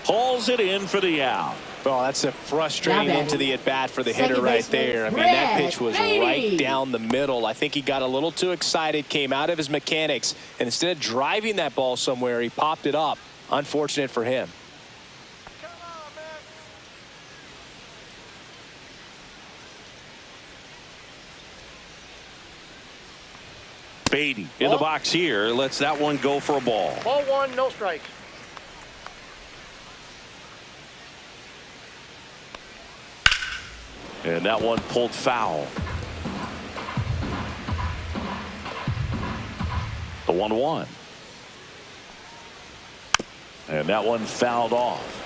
Hauls it in for the out. Oh, that's a frustrating into the at-bat for the hitter right there. I mean, that pitch was right down the middle. I think he got a little too excited, came out of his mechanics, and instead of driving that ball somewhere, he popped it up. Unfortunate for him. Beatty in the box here, lets that one go for a ball. Ball one, no strikes. And that one pulled foul. The 1-1. And that one fouled off.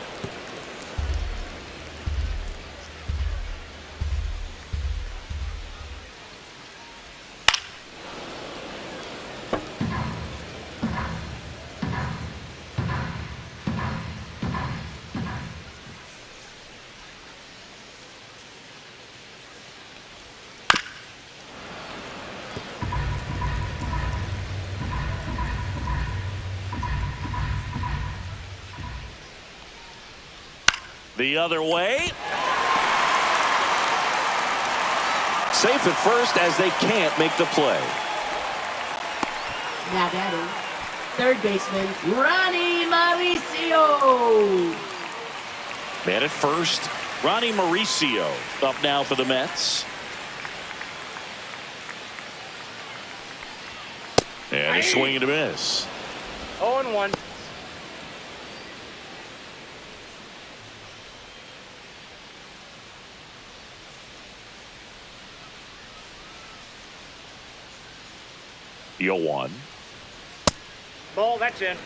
The other way. Safe at first as they can't make the play. Now batting, third baseman Ronnie Mauricio. Man at first, Ronnie Mauricio up now for the Mets. And a swing and a miss. 0-1. The 0-1. Ball, that's in.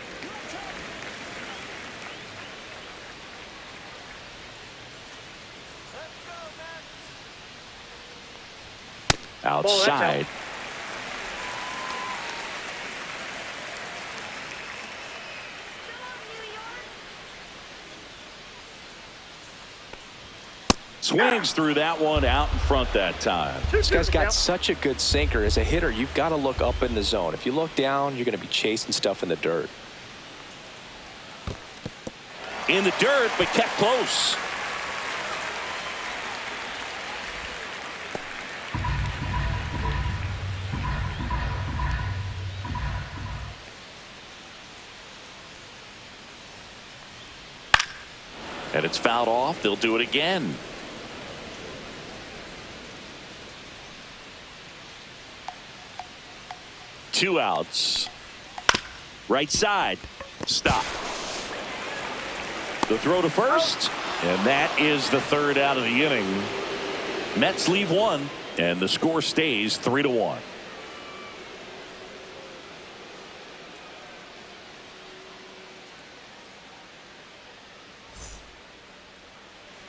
Outside. Swings through that one out in front that time. This guy's got such a good sinker. As a hitter, you've got to look up in the zone. If you look down, you're going to be chasing stuff in the dirt. In the dirt, but kept close. And it's fouled off. They'll do it again. Two outs. Right side. Stop. The throw to first. And that is the third out of the inning. Mets leave one. And the score stays 3-1.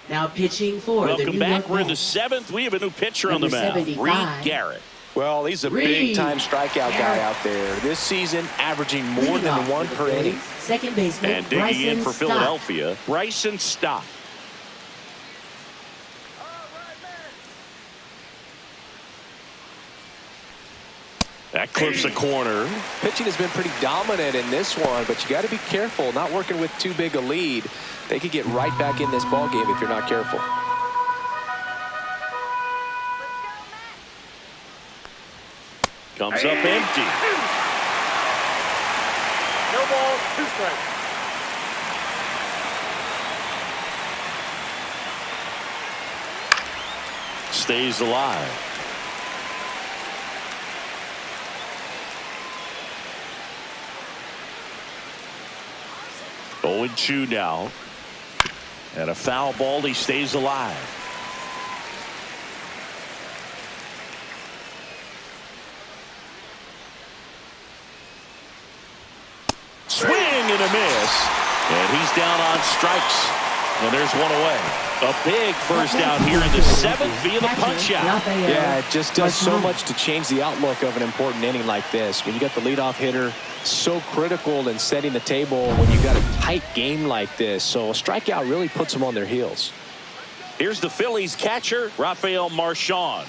Now pitching for the Welcome New back. York We're in the Mets. seventh. We have a new pitcher on Number the mound. 75. Reed Garrett. Well, he's a big-time strikeout guy out there. This season, averaging more Leading than off one for per the inning. Phillies, second baseman And digging Bryson in for Stott. Philadelphia, Bryson Stott. That clips a corner. Pitching has been pretty dominant in this one, but you got to be careful. Not working with too big a lead. They could get right back in this ball game if you're not careful. Comes up empty. No balls, 2 strikes. Stays alive. Oh, 0-2 now. And a foul ball. He stays alive. Swing and a miss. And he's down on strikes. And there's one away. A big first out here in the 7th via the punch out. Yeah, it just does so much to change the outlook of an important inning like this. When you got the leadoff hitter, so critical in setting the table when you got a tight game like this. So a strikeout really puts them on their heels. Here's the Phillies catcher, Rafael Marchand.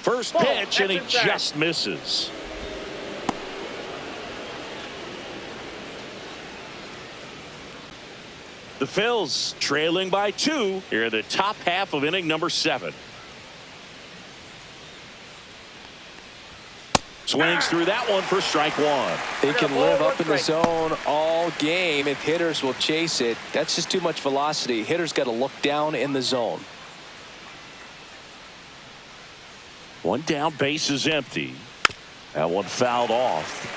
First pitch, and he just misses. The Phils trailing by 2 here in the top half of inning number 7. Swings through that one for strike 1. They can live up in the zone all game if hitters will chase it. That's just too much velocity. Hitters got to look down in the zone. One down, base is empty. That one fouled off.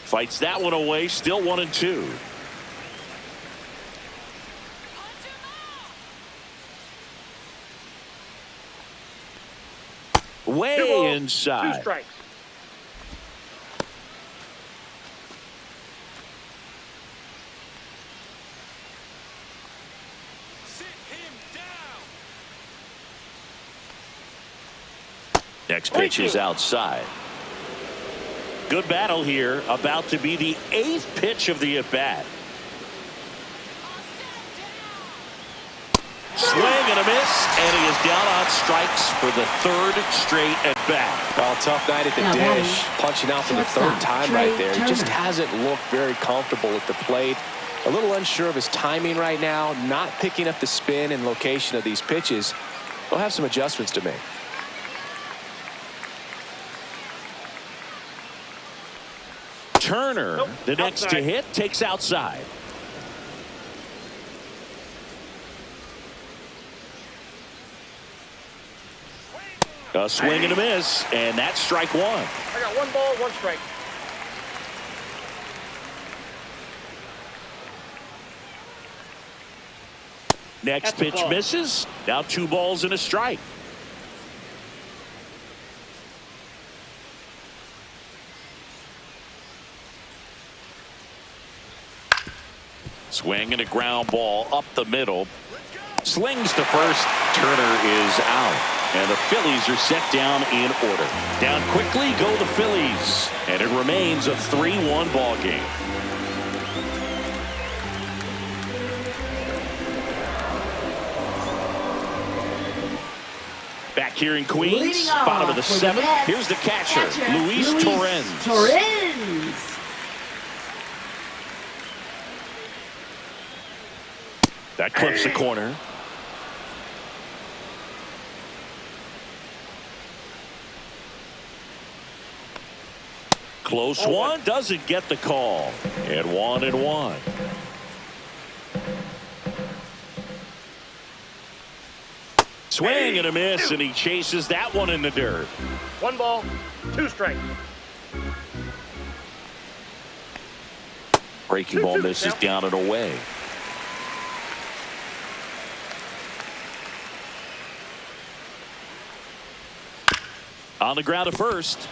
Fights that one away, still 1-2. Way inside. 2 strikes. Sit him down. Next pitch is outside. Good battle here. About to be the 8th pitch of the at-bat. Swing and a miss, and he is down on strikes for the 3rd straight at-bat. Well, tough night at the dish. Punching out for the 3rd time right there. He just hasn't looked very comfortable at the plate. A little unsure of his timing right now. Not picking up the spin and location of these pitches. They'll have some adjustments to make. Turner, the next to hit, takes outside. A swing and a miss, and that's strike 1. I got 1 ball, 1 strike. Next pitch misses. Now 2 balls and a strike. Swing and a ground ball up the middle. Slings to first. Turner is out. And the Phillies are set down in order. Down quickly go the Phillies. And it remains a 3-1 ball game. Back here in Queens, bottom of the 7th. Here's the catcher, Luis Torrens. That clips the corner. Close one, doesn't get the call. And 1-1. Swing and a miss, and he chases that one in the dirt. 1 ball, 2 strikes. Breaking ball misses down and away. On the ground at first.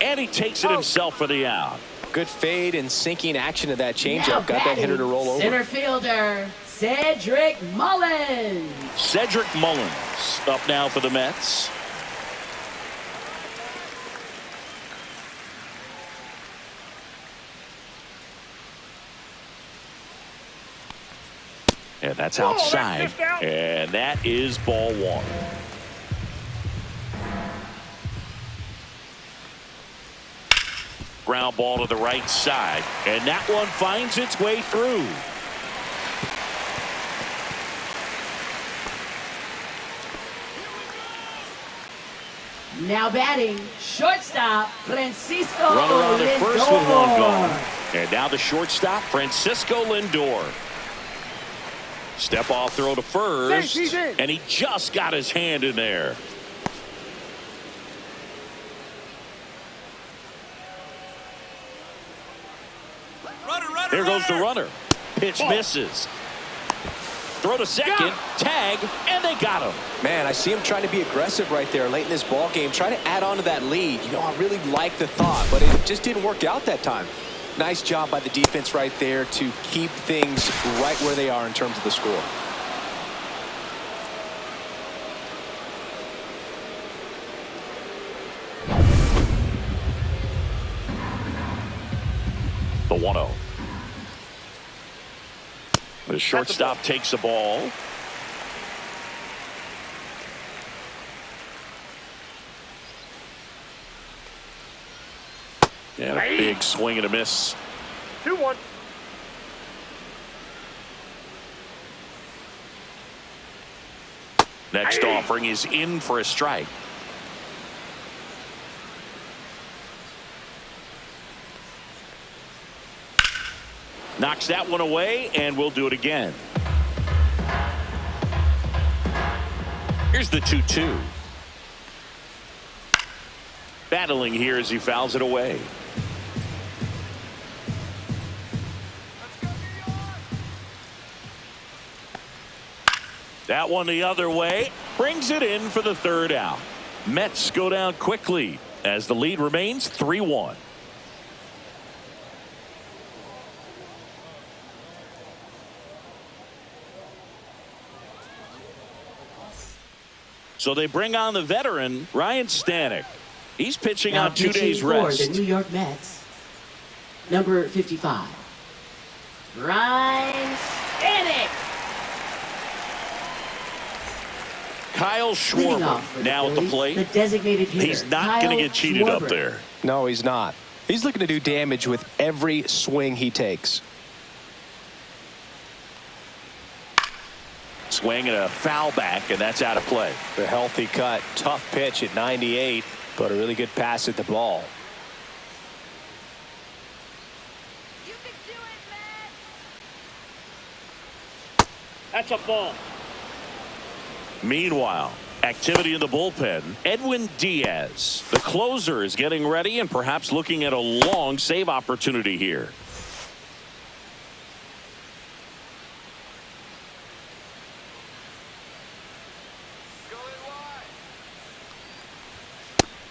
And he takes it himself for the out. Good fade and sinking action of that changeup. Got that hitter to roll over. Center fielder, Cedric Mullins. Cedric Mullins up now for the Mets. And that's outside. And that is ball one. Ground ball to the right side. And that one finds its way through. Now batting, shortstop, Francisco Runner on at first with one gone. Lindor. And now the shortstop, Francisco Lindor. Step off throw to first. And he just got his hand in there. There goes the runner. Pitch misses. Throw to second, tag, and they got him. Man, I see him trying to be aggressive right there late in this ball game, trying to add on to that lead. You know, I really like the thought, but it just didn't work out that time. Nice job by the defense right there to keep things right where they are in terms of the score. The 1-0. The shortstop takes the ball. And a big swing and a miss. 2-1. Next offering is in for a strike. Knocks that one away, and we'll do it again. Here's the 2-2. Battling here as he fouls it away. That one the other way. Brings it in for the third out. Mets go down quickly as the lead remains 3-1. So they bring on the veteran, Ryan Stanek. He's pitching on 2 days rest. For the New York Mets, number 55, Ryan Stanek. Kyle Schwarber now at the plate. The designated hitter, he's not going to get cheated up there. No, he's not. He's looking to do damage with every swing he takes. Swing and a foul back, and that's out of play. The healthy cut, tough pitch at 98, but a really good pass at the ball. You can do it, man. That's a ball. Meanwhile, activity in the bullpen. Edwin Diaz, the closer, is getting ready and perhaps looking at a long save opportunity here.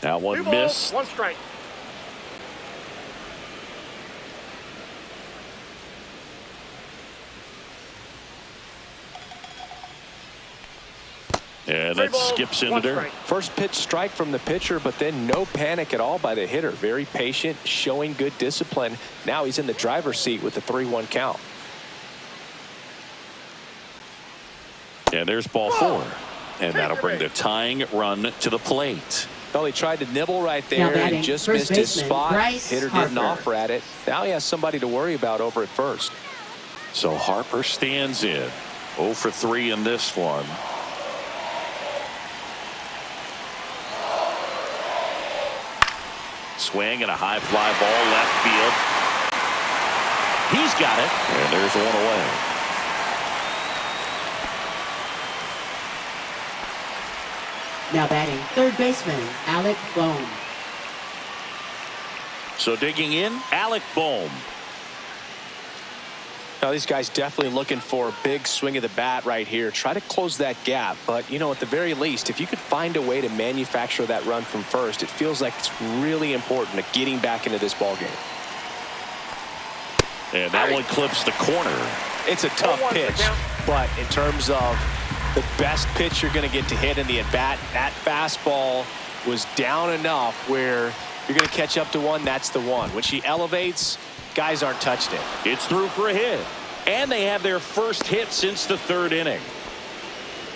Now one 2 balls, missed. 1 strike. And 3 that balls, skips into 1 there. strike. First pitch strike from the pitcher, but then no panic at all by the hitter. Very patient, showing good discipline. Now he's in the driver's seat with the 3-1 count. And there's ball 4. And that'll bring the tying run to the plate. Well, he tried to nibble right there and just missed his spot. Hitter didn't offer at it. Now he has somebody to worry about over at first. So Harper stands in. 0 for 3 in this one. Swing and a high fly ball left field. He's got it. And there's one away. Now batting, third baseman, Alec Bohm. So digging in, Alec Bohm. Now these guys definitely looking for a big swing of the bat right here. Try to close that gap. But, you know, at the very least, if you could find a way to manufacture that run from first, it feels like it's really important to getting back into this ball game. And that one clips the corner. It's a tough pitch. But in terms of the best pitch you're going to get to hit in the at-bat, that fastball was down enough where you're going to catch up to one. That's the one. When she elevates, guys aren't touched it. It's through for a hit. And they have their first hit since the third inning.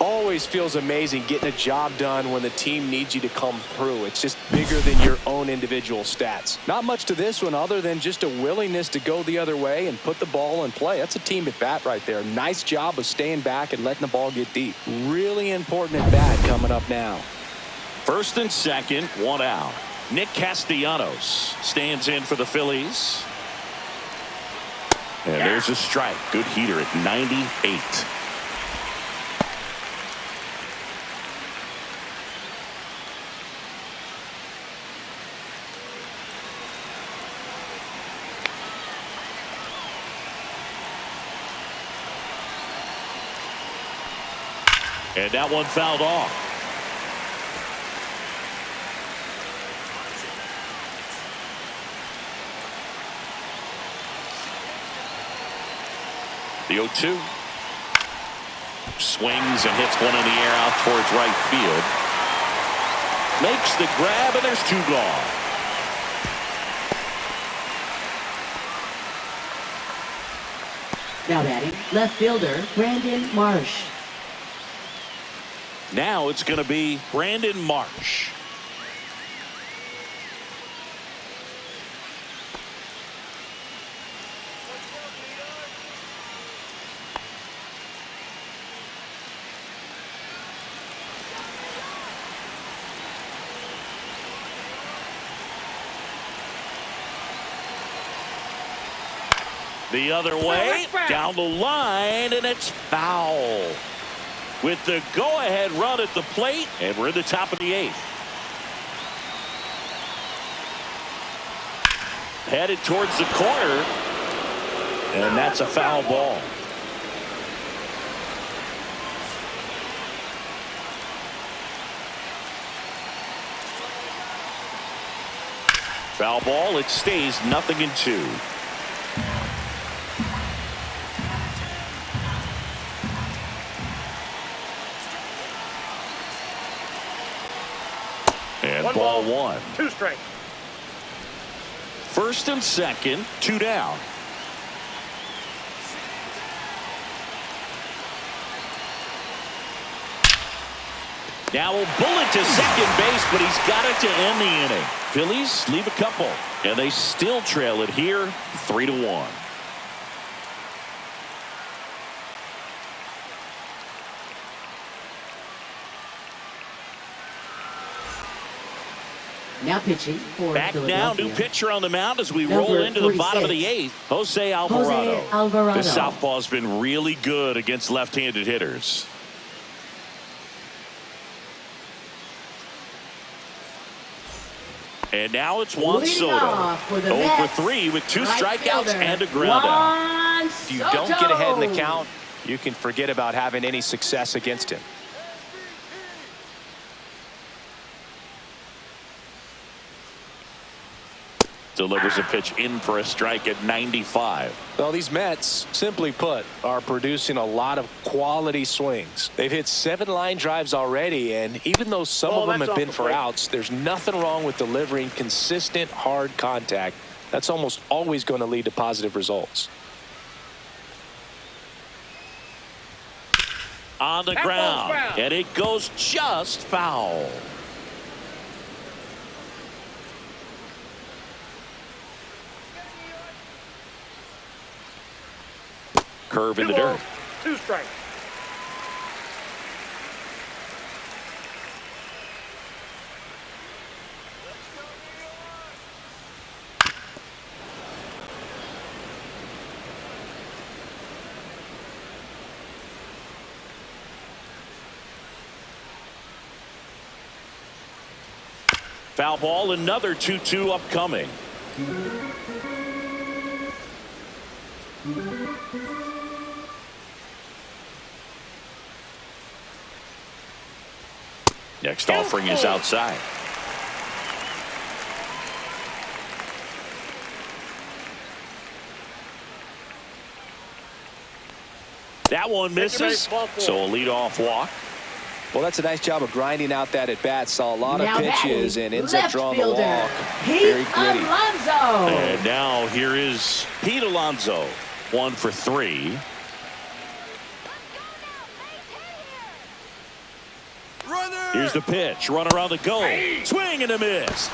Always feels amazing getting a job done when the team needs you to come through. It's just bigger than your own individual stats. Not much to this one other than just a willingness to go the other way and put the ball in play. That's a team at bat right there. Nice job of staying back and letting the ball get deep. Really important at bat coming up now. First and second, one out. Nick Castellanos stands in for the Phillies. And there's a strike. Good heater at 98. And that one fouled off. The 0-2. Swings and hits one in the air out towards right field. Makes the grab, and there's two gone. Now batting, left fielder, Brandon Marsh. Now it's going to be Brandon Marsh. The other way, down the line, and it's foul. With the go-ahead run at the plate, and we're in the top of the eighth. Headed towards the corner, and that's a foul ball. Foul ball, it stays 0-2. And ball one. 2 strikes. First and second, 2 down. Now a bullet to second base, but he's got it to end the inning. Phillies leave a couple, and they still trail it here, 3-1. Now pitching for Back now, new pitcher on the mound as we roll into the 46. bottom of the eighth. Jose Alvarado. Jose Alvarado. The southpaw's been really good against left-handed hitters. And now it's Juan Leading Soto. off for the 0 Mets, for 3 with 2 right strikeouts fielder, and a ground out. Juan If you don't get ahead in the count, you can forget about having any success against him. Delivers a pitch in for a strike at 95. Well, these Mets, simply put, are producing a lot of quality swings. They've hit 7 line drives already, and even though some of them have been for outs, there's nothing wrong with delivering consistent, hard contact. That's almost always going to lead to positive results. On the ground, and it goes just foul. Curve in the dirt. 2 strikes. Foul ball, another 2-2 upcoming. Next offering is outside. That one misses. So a leadoff walk. Well, that's a nice job of grinding out that at bat. Saw a lot of Now pitches and ends up left drawing the fielder, walk. Pete Very gritty. Alonso. And now here is Pete Alonso. 1 for 3. Here's the pitch. Run around the goal. Swing and a miss.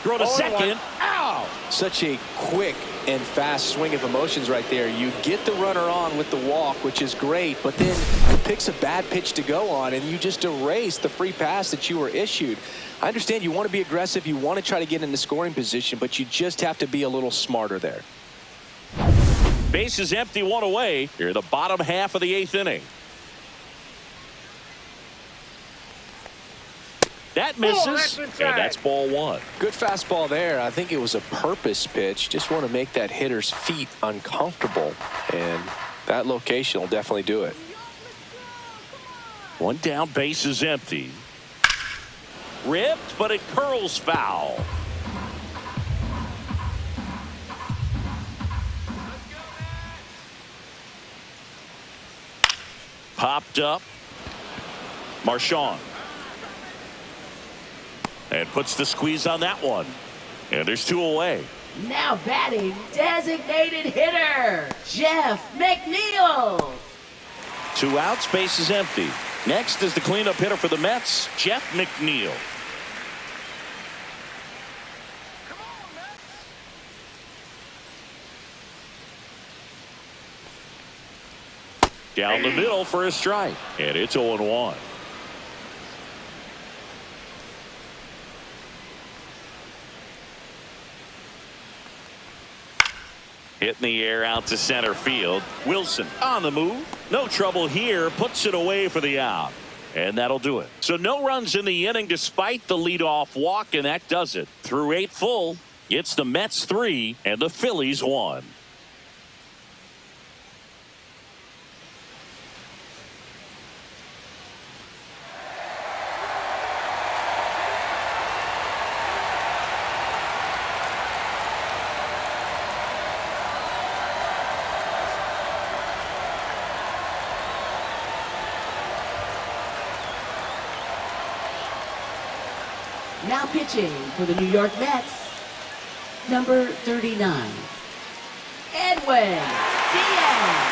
Throw to second. Ow! Such a quick and fast swing of emotions right there. You get the runner on with the walk, which is great, but then he picks a bad pitch to go on, and you just erase the free pass that you were issued. I understand you want to be aggressive. You want to try to get in the scoring position, but you just have to be a little smarter there. Base is empty, 1 away. Here, the bottom half of the 8th inning. That misses, and that's ball 1. Good fastball there. I think it was a purpose pitch. Just want to make that hitter's feet uncomfortable, and that location will definitely do it. 1 down, base is empty. Ripped, but it curls foul. Popped up. Marchand. And puts the squeeze on that one. And there's 2 away. Now batting, designated hitter, Jeff McNeil. 2 outs, base is empty. Next is the cleanup hitter for the Mets, Jeff McNeil. Down the middle for a strike. And it's 0-1. Hit in the air out to center field. Wilson on the move. No trouble here. Puts it away for the out. And that'll do it. So no runs in the inning despite the leadoff walk, and that does it. Through 8 full, it's the Mets 3 and the Phillies 1. Now pitching for the New York Mets, number 39, Edwin Diaz.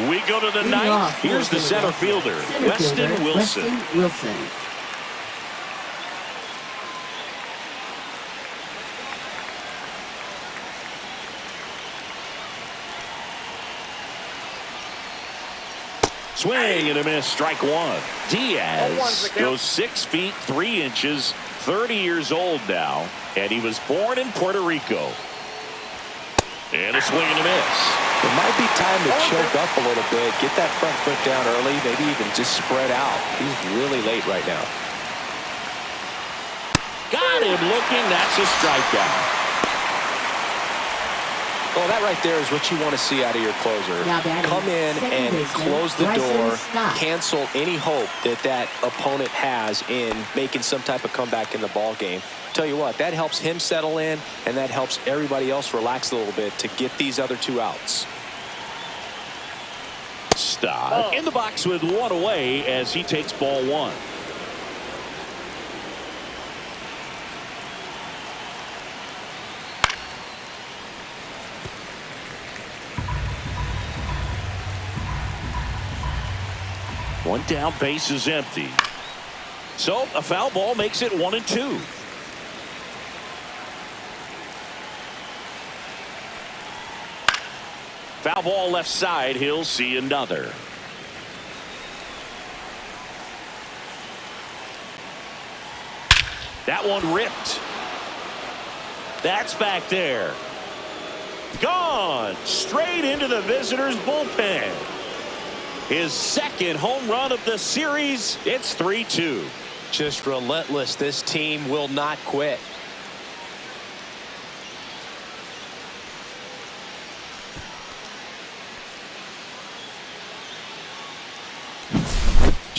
We go to the ninth. Here's the center fielder, Weston Wilson. Swing and a miss, strike 1. Diaz goes 6 feet 3 inches, 30 years old now, and he was born in Puerto Rico. And a swing and a miss. It might be time to choke up a little bit, get that front foot down early, maybe even just spread out. He's really late right now. Got him looking. That's a strikeout. Well, that right there is what you want to see out of your closer. Come in and close the door, cancel any hope that that opponent has in making some type of comeback in the ball game. Tell you what, that helps him settle in, and that helps everybody else relax a little bit to get these other 2 outs. Stock in the box with 1 away as he takes ball 1. One down, base is empty. So a foul ball makes it 1-2. Foul ball left side. He'll see another. That one ripped. That's back there. Gone straight into the visitors' bullpen. His second home run of the series. It's 3-2. Just relentless. This team will not quit.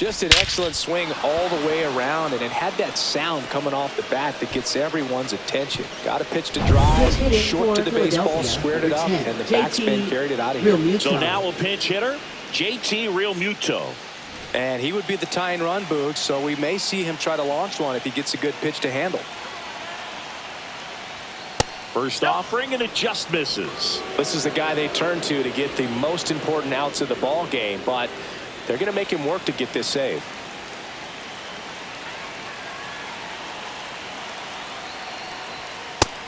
Just an excellent swing all the way around, and it had that sound coming off the bat that gets everyone's attention. Got a pitch to drive, short to the baseball, squared it up, and the backspin carried it out of here. So now a pinch hitter, JT Realmuto. And he would be the tying run, Boog, so we may see him try to launch one if he gets a good pitch to handle. First offering, and it just misses. This is the guy they turn to get the most important outs of the ball game, but they're going to make him work to get this save.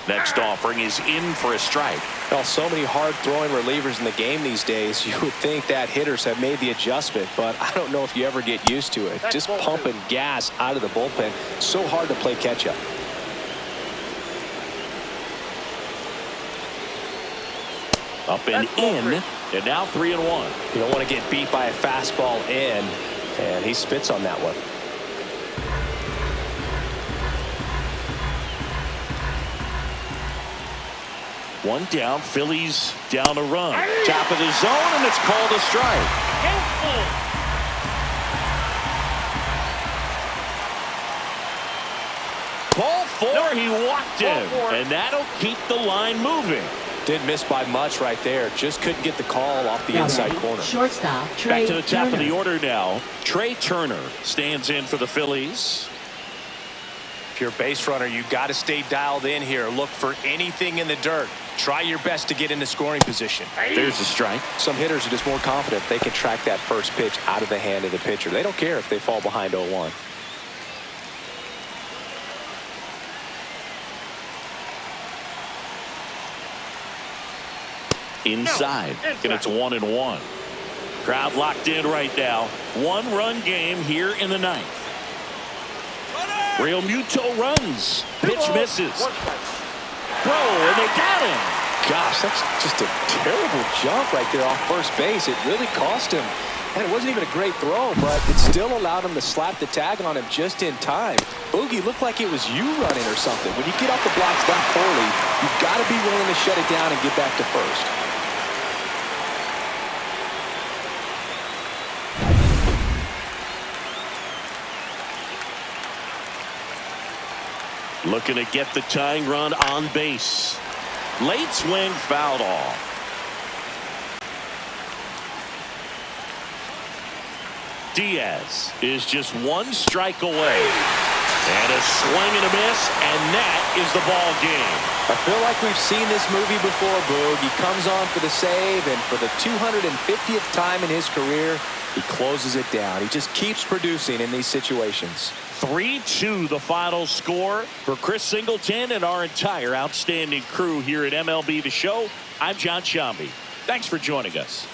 Next offering is in for a strike. Well, so many hard-throwing relievers in the game these days, you would think that hitters have made the adjustment, but I don't know if you ever get used to it. Just pumping gas out of the bullpen. So hard to play catch-up. Up and in, and now 3-1. You don't want to get beat by a fastball in, and he spits on that one. One down, Phillies down a run. Top of the zone, and it's called a strike. Ball four, he walked in, and that'll keep the line moving. Didn't miss by much right there. Just couldn't get the call off the inside corner. Shortstop, Trey Back to the top Turner. of the order now. Trey Turner stands in for the Phillies. If you're a base runner, you've got to stay dialed in here. Look for anything in the dirt. Try your best to get into scoring position. There's a strike. Some hitters are just more confident they can track that first pitch out of the hand of the pitcher. They don't care if they fall behind 0-1. Inside, and it's 1-1. Crowd locked in right now. One-run game here in the ninth. Realmuto runs. Pitch misses. Throw, and they got him. Gosh, that's just a terrible jump right there off first base. It really cost him. And it wasn't even a great throw, but it still allowed him to slap the tag on him just in time. Boogie looked like it was you running or something. When you get off the blocks that poorly, you've got to be willing to shut it down and get back to first. Looking to get the tying run on base. Late swing, fouled off. Diaz is just one strike away. And a swing and a miss, and that is the ball game. I feel like we've seen this movie before, Boog. He comes on for the save, and for the 250th time in his career, he closes it down. He just keeps producing in these situations. 3-2 the final score for Chris Singleton and our entire outstanding crew here at MLB The Show. I'm John Shambi. Thanks for joining us.